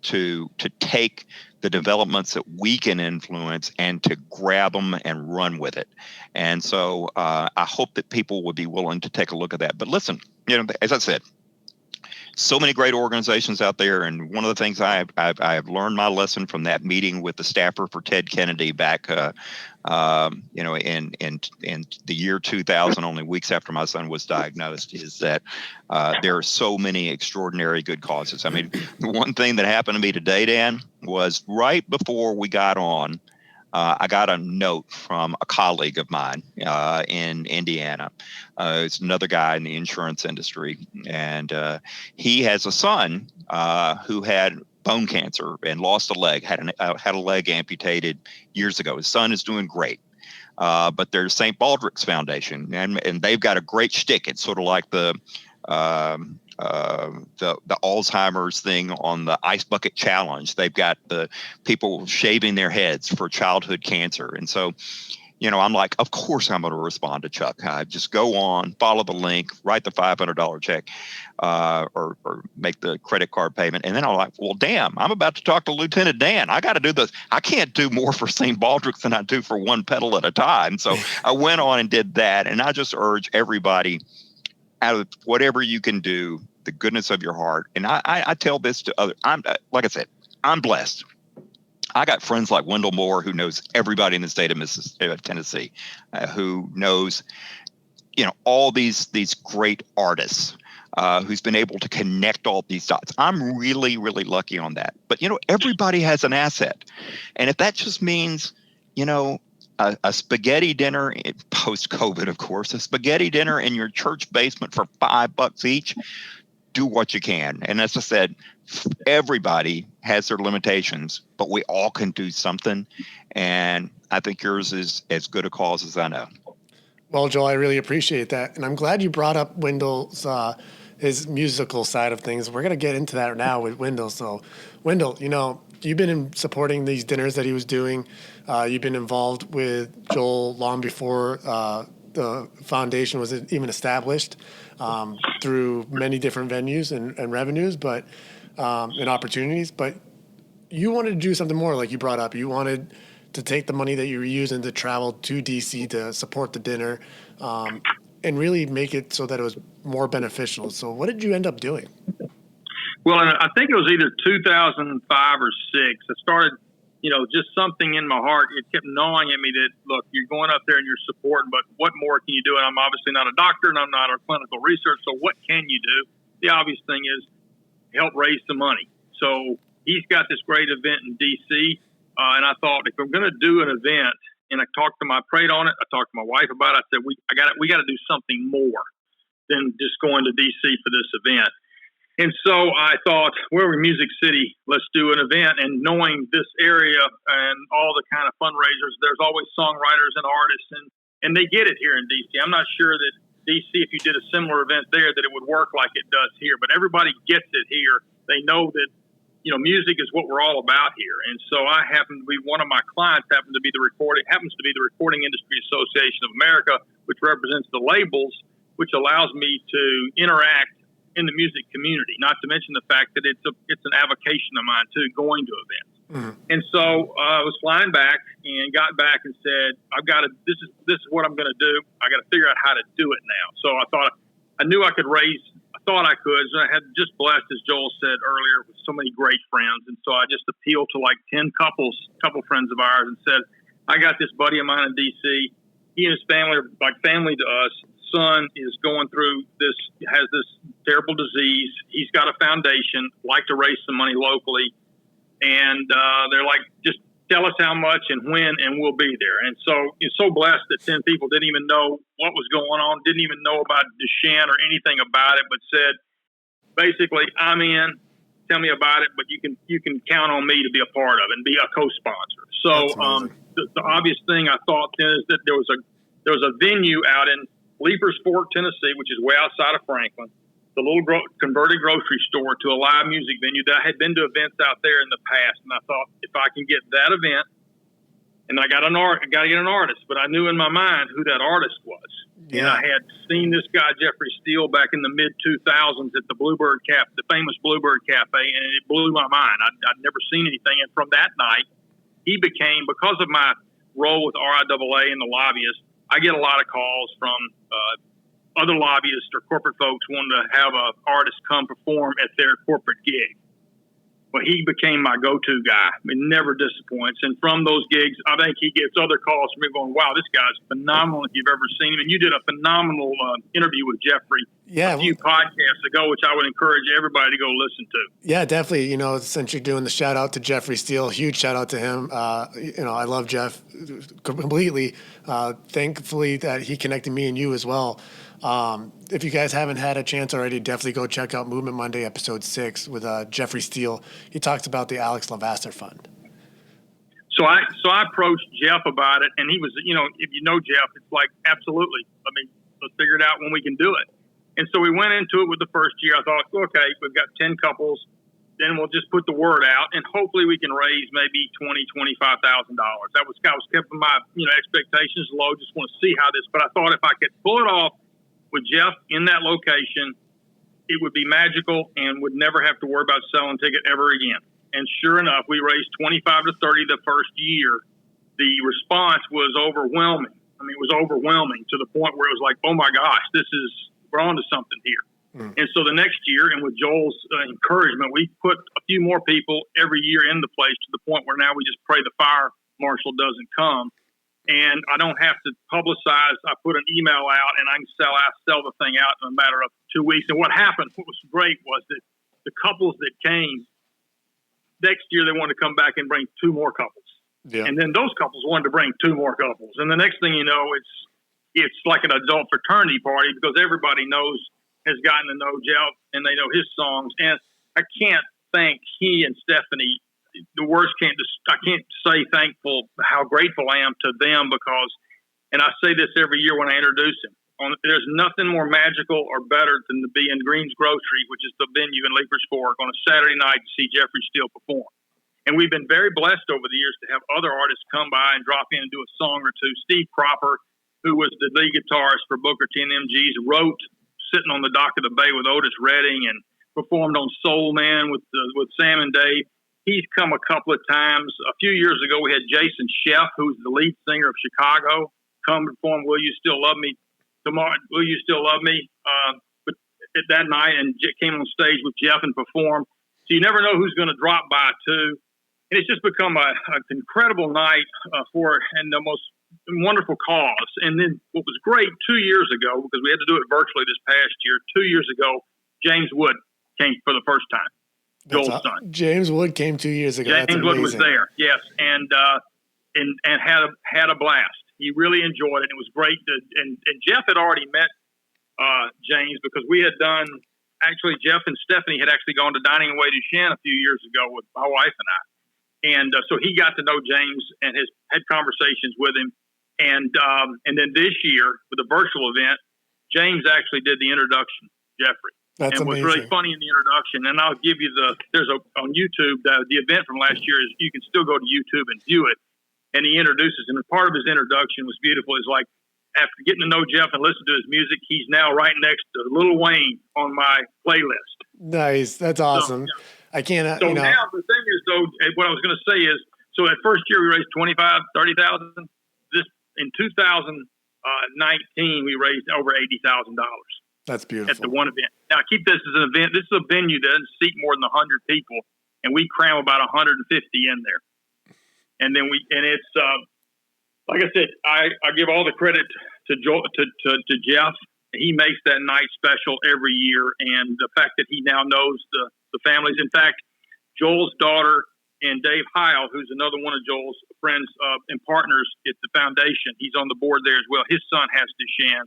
to take the developments that we can influence and to grab them and run with it. And so I hope that people would be willing to take a look at that. But listen, as I said, so many great organizations out there. And one of the things I have learned my lesson from that meeting with the staffer for Ted Kennedy back, in the year 2000, only weeks after my son was diagnosed, is that there are so many extraordinary good causes. I mean, the one thing that happened to me today, Dan, was right before we got on, I got a note from a colleague of mine in Indiana. It's another guy in the insurance industry, and he has a son who had bone cancer and lost a leg, had a leg amputated years ago. His son is doing great, but there's St. Baldrick's Foundation, and they've got a great shtick. It's sort of like the Alzheimer's thing on the Ice Bucket Challenge. They've got the people shaving their heads for childhood cancer. And so, I'm like, of course I'm going to respond to Chuck. I just go on, follow the link, write the $500 check, or make the credit card payment. And then I'm like, well, damn, I'm about to talk to Lieutenant Dan. I got to do this. I can't do more for St. Baldrick's than I do for one pedal at a time. So I went on and did that. And I just urge everybody, out of whatever you can do, the goodness of your heart. And I tell this to others. Like I said, I'm blessed. I got friends like Wendell Moore, who knows everybody in the state of Tennessee, who knows, all these great artists, who's been able to connect all these dots. I'm really, really lucky on that. But, everybody has an asset. And if that just means, a spaghetti dinner, post-COVID, of course, a spaghetti dinner in your church basement for $5 each, do what you can. And as I said, everybody has their limitations, but we all can do something. And I think yours is as good a cause as I know. Well, Joel, I really appreciate that. And I'm glad you brought up Wendell's, his musical side of things. We're going to get into that now with Wendell. So, Wendell, you've been supporting these dinners that he was doing. You've been involved with Joel long before the foundation was even established, through many different venues and revenues, but and opportunities. But you wanted to do something more, like you brought up. You wanted to take the money that you were using to travel to DC to support the dinner, and really make it so that it was more beneficial. So what did you end up doing? Well, I think it was either 2005 or 6. I started, just something in my heart. It kept gnawing at me that, look, you're going up there and you're supporting, but what more can you do? And I'm obviously not a doctor and I'm not a clinical research. So what can you do? The obvious thing is help raise some money. So he's got this great event in DC. And I thought, if I'm going to do an event, and I prayed on it. I talked to my wife about it. I said, we got to do something more than just going to DC for this event. And so I thought, we're in Music City, let's do an event. And knowing this area and all the kind of fundraisers, there's always songwriters and artists, and they get it here in DC. I'm not sure that DC, if you did a similar event there, that it would work like it does here. But everybody gets it here. They know that, music is what we're all about here. And so I happen to be, one of my clients happens to be the Recording Industry Association of America, which represents the labels, which allows me to interact in the music community, not to mention the fact that it's an avocation of mine too, going to events. Mm-hmm. And so I was flying back and got back and said, this is what I'm going to do. I got to figure out how to do it now. So I knew I could raise, I thought I could. So I had just blessed, as Joel said earlier, with so many great friends. And so I just appealed to like 10 couple friends of ours and said, I got this buddy of mine in DC. He and his family are like family to us. Son is going through this, has this terrible disease. He's got a foundation, like to raise some money locally. And they're like, just tell us how much and when, and we'll be there. And so you're so blessed that 10 people didn't even know what was going on, didn't even know about Duchenne or anything about it, but said, basically, I'm in, tell me about it, but you can count on me to be a part of it and be a co-sponsor. So the obvious thing I thought then is that there was a venue out in Leapers Fork, Tennessee, which is way outside of Franklin, the little converted grocery store to a live music venue that I had been to events out there in the past. And I thought, if I can get that event And I got to get an artist, but I knew in my mind who that artist was. Yeah. And I had seen this guy, Jeffrey Steele, back in the mid-2000s at the the famous Bluebird Cafe, and it blew my mind. I'd never seen anything. And from that night, he became, because of my role with RIAA and the lobbyists, I get a lot of calls from other lobbyists or corporate folks wanting to have an artist come perform at their corporate gig. Well, he became my go-to guy. I mean, never disappoints. And from those gigs, I think he gets other calls from me going, wow, this guy's phenomenal if you've ever seen him. And you did a phenomenal interview with Jeffrey a few podcasts ago, which I would encourage everybody to go listen to. Yeah, definitely. You know, since you're doing the shout out to Jeffrey Steele, huge shout out to him. You know, I love Jeff completely. Thankfully that he connected me and you as well. If you guys haven't had a chance already, definitely go check out Movement Monday, episode 6 with Jeffrey Steele. He talks about the Alex Lavasser Fund. So I approached Jeff about it, and he was, you know, if you know Jeff, it's like, absolutely. I mean, let's figure it out when we can do it. And so we went into it with the first year. I thought, okay, we've got 10 couples. Then we'll just put the word out, and hopefully we can raise maybe $20,000, $25,000. I was keeping my, you know, expectations low. Just want to see how this. But I thought if I could pull it off with Jeff in that location, it would be magical and would never have to worry about selling ticket ever again. And sure enough, we raised 25 to 30 the first year. The response was overwhelming. I mean, it was overwhelming to the point where it was like, oh my gosh, we're on to something here. And so the next year, and with Joel's encouragement, we put a few more people every year in the place to the point where now we just pray the fire marshal doesn't come. And I don't have to publicize. I put an email out, and I can sell the thing out in a matter of 2 weeks. And what happened, what was great, was that the couples that came, next year they wanted to come back and bring 2 more couples. Yeah. And then those couples wanted to bring 2 more couples. And the next thing you know, it's like an adult fraternity party because everybody has gotten to know Jeff, and they know his songs. And I can't thank he and Stephanie. I can't say thankful how grateful I am to them because, and I say this every year when I introduce him, there's nothing more magical or better than to be in Green's Grocery, which is the venue in Leapers Fork, on a Saturday night to see Jeffrey Steele perform. And we've been very blessed over the years to have other artists come by and drop in and do a song or two. Steve Cropper, who was the lead guitarist for Booker T and MGs, wrote Sitting on the Dock of the Bay with Otis Redding and performed on Soul Man with Sam and Dave. He's come a couple of times. A few years ago, we had Jason Sheff, who's the lead singer of Chicago, come perform Will You Still Love Me tomorrow? Will You Still Love Me? But at that night, and came on stage with Jeff and performed. So you never know who's going to drop by too. And it's just become an incredible night and the most wonderful cause. And then what was great 2 years ago, because we had to do it virtually this past year, 2 years ago, James Wood came for the first time. Joel's son. James Wood came 2 years ago. James Wood was there, yes, and had a blast. He really enjoyed it. It was great. And Jeff had already met James because we had done. Actually, Jeff and Stephanie had actually gone to Dining Away Duchenne a few years ago with my wife and I, and so he got to know James and had conversations with him. And then this year with the virtual event, James actually did the introduction, Jeffrey. That's and amazing. was really funny in the introduction. And I'll give you on YouTube, the event from last year is you can still go to YouTube and view it. And he introduces, and part of his introduction was beautiful. It's like, after getting to know Jeff and listening to his music, he's now right next to Lil Wayne on my playlist. Nice. That's awesome. So, yeah. I can't, so now the thing is, though, what I was going to say is, so that first year we raised $30,000. In 2019, we raised over $80,000. That's beautiful. At the one event. Now, keep this as an event. This is a venue that doesn't seat more than 100 people, and we cram about 150 in there. And then it's like I said, I give all the credit to Jeff. He makes that night special every year, and the fact that he now knows the families. In fact, Joel's daughter and Dave Heil, who's another one of Joel's friends and partners at the foundation, he's on the board there as well. His son has Duchenne.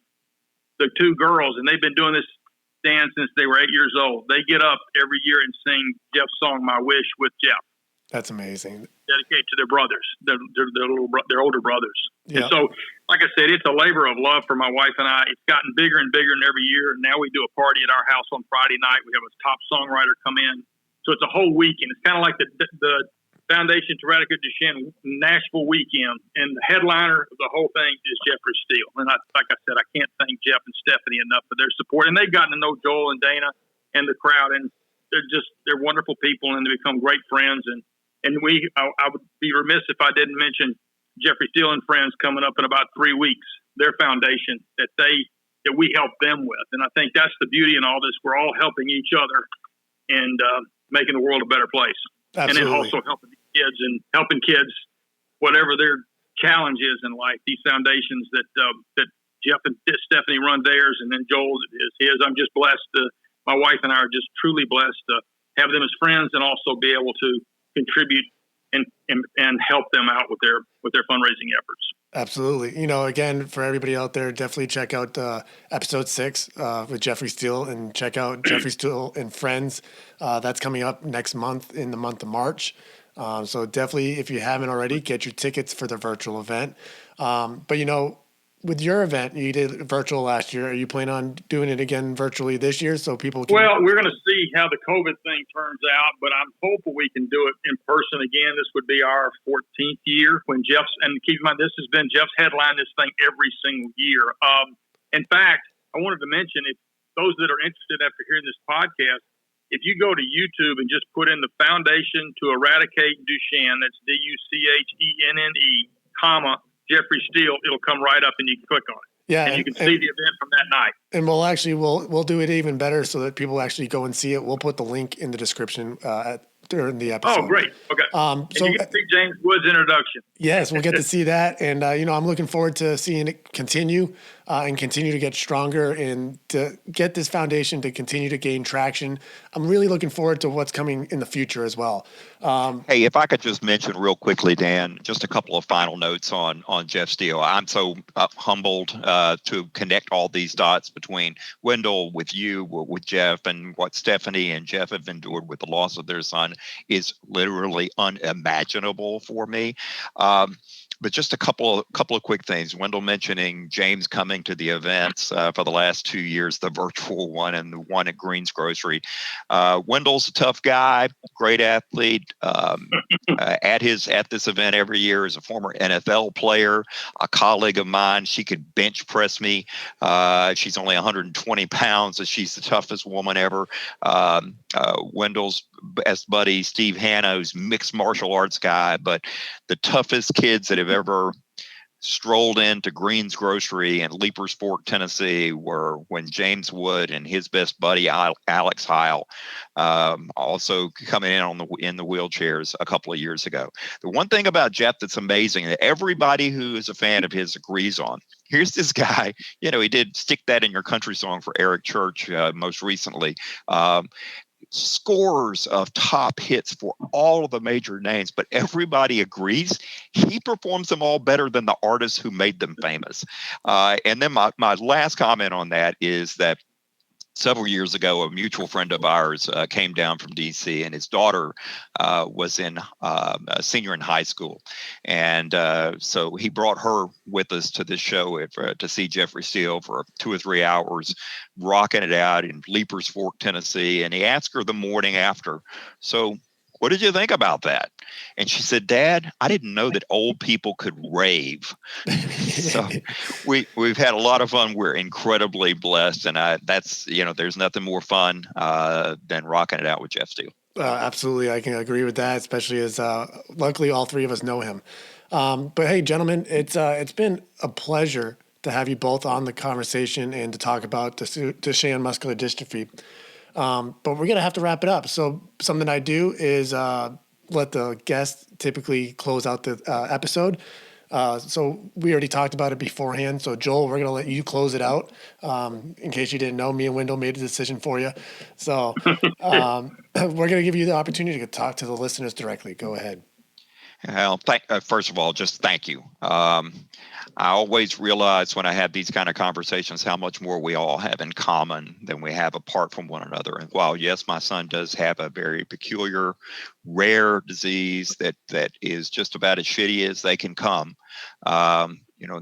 The 2 girls, and they've been doing this dance since they were 8 years old. They get up every year and sing Jeff's song, My Wish, with Jeff. That's amazing. Dedicated to their brothers, their older brothers. Yeah. And so, like I said, it's a labor of love for my wife and I. It's gotten bigger and bigger every year. And now we do a party at our house on Friday night. We have a top songwriter come in. So it's a whole weekend. It's kind of like the Foundation to Eradicate Duchenne Nashville weekend, and the headliner of the whole thing is Jeffrey Steele. And like I said, I can't thank Jeff and Stephanie enough for their support. And they've gotten to know Joel and Dana and the crowd, and they're wonderful people, and they become great friends. And I would be remiss if I didn't mention Jeffrey Steele and Friends coming up in about 3 weeks. Their foundation that we help them with, and I think that's the beauty in all this. We're all helping each other and making the world a better place. Absolutely. And then also helping kids, whatever their challenge is in life. These foundations that Jeff and Stephanie run theirs, and then Joel is his. I'm just blessed. My wife and I are just truly blessed to have them as friends, and also be able to contribute and help them out with their fundraising efforts. Absolutely. Again, for everybody out there, definitely check out episode 6 with Jeffrey Steele, and check out Jeffrey Steele and Friends. That's coming up next month, in the month of March. So definitely, if you haven't already, get your tickets for the virtual event. But with your event, you did virtual last year. Are you planning on doing it again virtually this year so people can? Well, we're going to see how the COVID thing turns out, but I'm hopeful we can do it in person again. This would be our 14th year when and keep in mind, this has been Jeff's headline this thing every single year. In fact, I wanted to mention, if those that are interested after hearing this podcast, if you go to YouTube and just put in the Foundation to Eradicate Duchenne, that's DUCHENNE, Jeffrey Steele, it'll come right up and you can click on it. Yeah. And you can see the event from that night. And we'll do it even better so that people actually go and see it. We'll put the link in the description during the episode. Oh, great. Okay. So you can see James Wood's introduction. Yes, we'll get to see that. And, I'm looking forward to seeing it continue and continue to get stronger, and to get this foundation to continue to gain traction. I'm really looking forward to what's coming in the future as well. Hey, if I could just mention real quickly, Dan, just a couple of final notes on Jeff Steele. I'm so humbled to connect all these dots between Wendell, with you, with Jeff, and what Stephanie and Jeff have endured with the loss of their son is literally unimaginable for me. But just a couple of quick things. Wendell mentioning James coming to the events for the last 2 years, the virtual one and the one at Green's Grocery. Wendell's a tough guy, great athlete. At this event every year is a former NFL player, a colleague of mine. She could bench press me. She's only 120 pounds, and she's the toughest woman ever. Wendell's best buddy, Steve Hanno's mixed martial arts guy, but the toughest kids that have ever strolled into Green's Grocery in Leapers Fork, Tennessee, were when James Wood and his best buddy Alex Heil, also coming in the wheelchairs a couple of years ago. The one thing about Jeff that's amazing, that everybody who is a fan of his agrees on. Here's this guy, he did Stick That in Your Country song for Eric Church most recently. Scores of top hits for all of the major names, but everybody agrees he performs them all better than the artists who made them famous. And then my last comment on that is that several years ago, a mutual friend of ours came down from D.C., and his daughter was a senior in high school. And so he brought her with us to this show to see Jeffrey Steele for 2 or 3 hours, rocking it out in Leapers Fork, Tennessee. And he asked her the morning after, "So what did you think about that?" And she said, "Dad, I didn't know that old people could rave." So we've had a lot of fun. We're incredibly blessed. And that's, there's nothing more fun than rocking it out with Jeff Steele. Absolutely. I can agree with that, especially as luckily all three of us know him. But hey, gentlemen, it's been a pleasure to have you both on the conversation and to talk about Duchenne muscular dystrophy. But we're going to have to wrap it up. So something I do is let the guest typically close out the episode. So we already talked about it beforehand. So Joel, we're going to let you close it out. In case you didn't know, me and Wendell made a decision for you. So we're going to give you the opportunity to talk to the listeners directly. Go ahead. Well, first of all, just thank you. I always realize when I have these kind of conversations how much more we all have in common than we have apart from one another. And while, yes, my son does have a very peculiar, rare disease that is just about as shitty as they can come,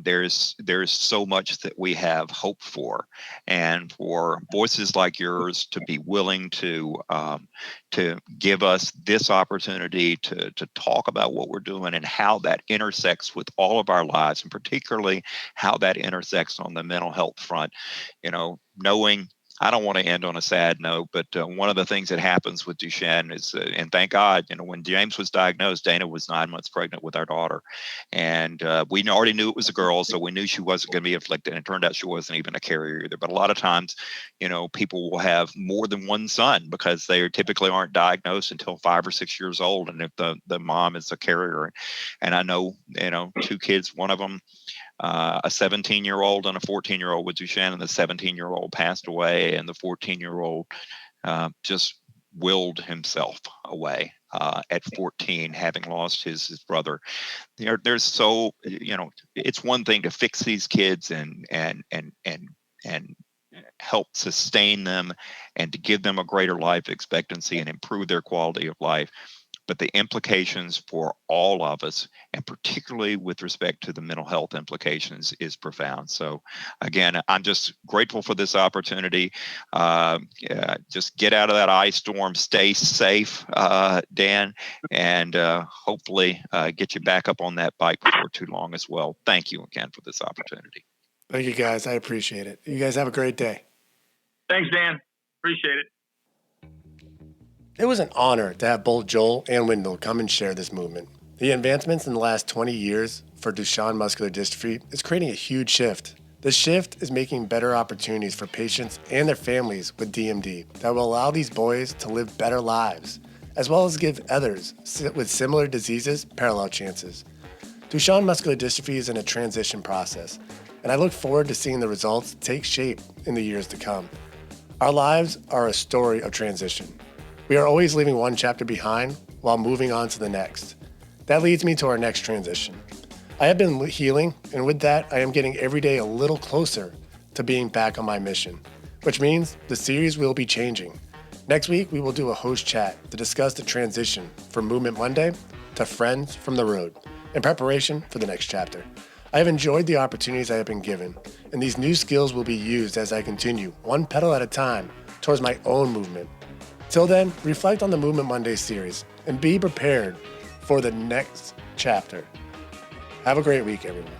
there's so much that we have hope for, and for voices like yours to be willing to give us this opportunity to talk about what we're doing and how that intersects with all of our lives, and particularly how that intersects on the mental health front. Knowing, I don't want to end on a sad note, but one of the things that happens with Duchenne is, and thank God, when James was diagnosed, Dana was 9 months pregnant with our daughter. And we already knew it was a girl, so we knew she wasn't going to be afflicted. And it turned out she wasn't even a carrier either. But a lot of times, people will have more than one son because they typically aren't diagnosed until 5 or 6 years old. And if the mom is a carrier, and I know, 2 kids, one of them, a 17-year-old and a 14-year-old with Duchenne, and the 17-year-old passed away, and the 14-year-old just willed himself away at 14, having lost his brother. There's so, it's one thing to fix these kids and help sustain them and to give them a greater life expectancy and improve their quality of life. But the implications for all of us, and particularly with respect to the mental health implications, is profound. So again, I'm just grateful for this opportunity. Just get out of that ice storm, stay safe, Dan, and hopefully get you back up on that bike before too long as well. Thank you again for this opportunity. Thank you, guys. I appreciate it. You guys have a great day. Thanks, Dan. Appreciate it. It was an honor to have both Joel and Wendell come and share this movement. The advancements in the last 20 years for Duchenne muscular dystrophy is creating a huge shift. This shift is making better opportunities for patients and their families with DMD that will allow these boys to live better lives, as well as give others with similar diseases parallel chances. Duchenne muscular dystrophy is in a transition process, and I look forward to seeing the results take shape in the years to come. Our lives are a story of transition. We are always leaving one chapter behind while moving on to the next. That leads me to our next transition. I have been healing, and with that, I am getting every day a little closer to being back on my mission, which means the series will be changing. Next week, we will do a host chat to discuss the transition from Movement Monday to Friends from the Road in preparation for the next chapter. I have enjoyed the opportunities I have been given, and these new skills will be used as I continue, one pedal at a time, towards my own movement. Till then, reflect on the Movement Monday series and be prepared for the next chapter. Have a great week, everyone.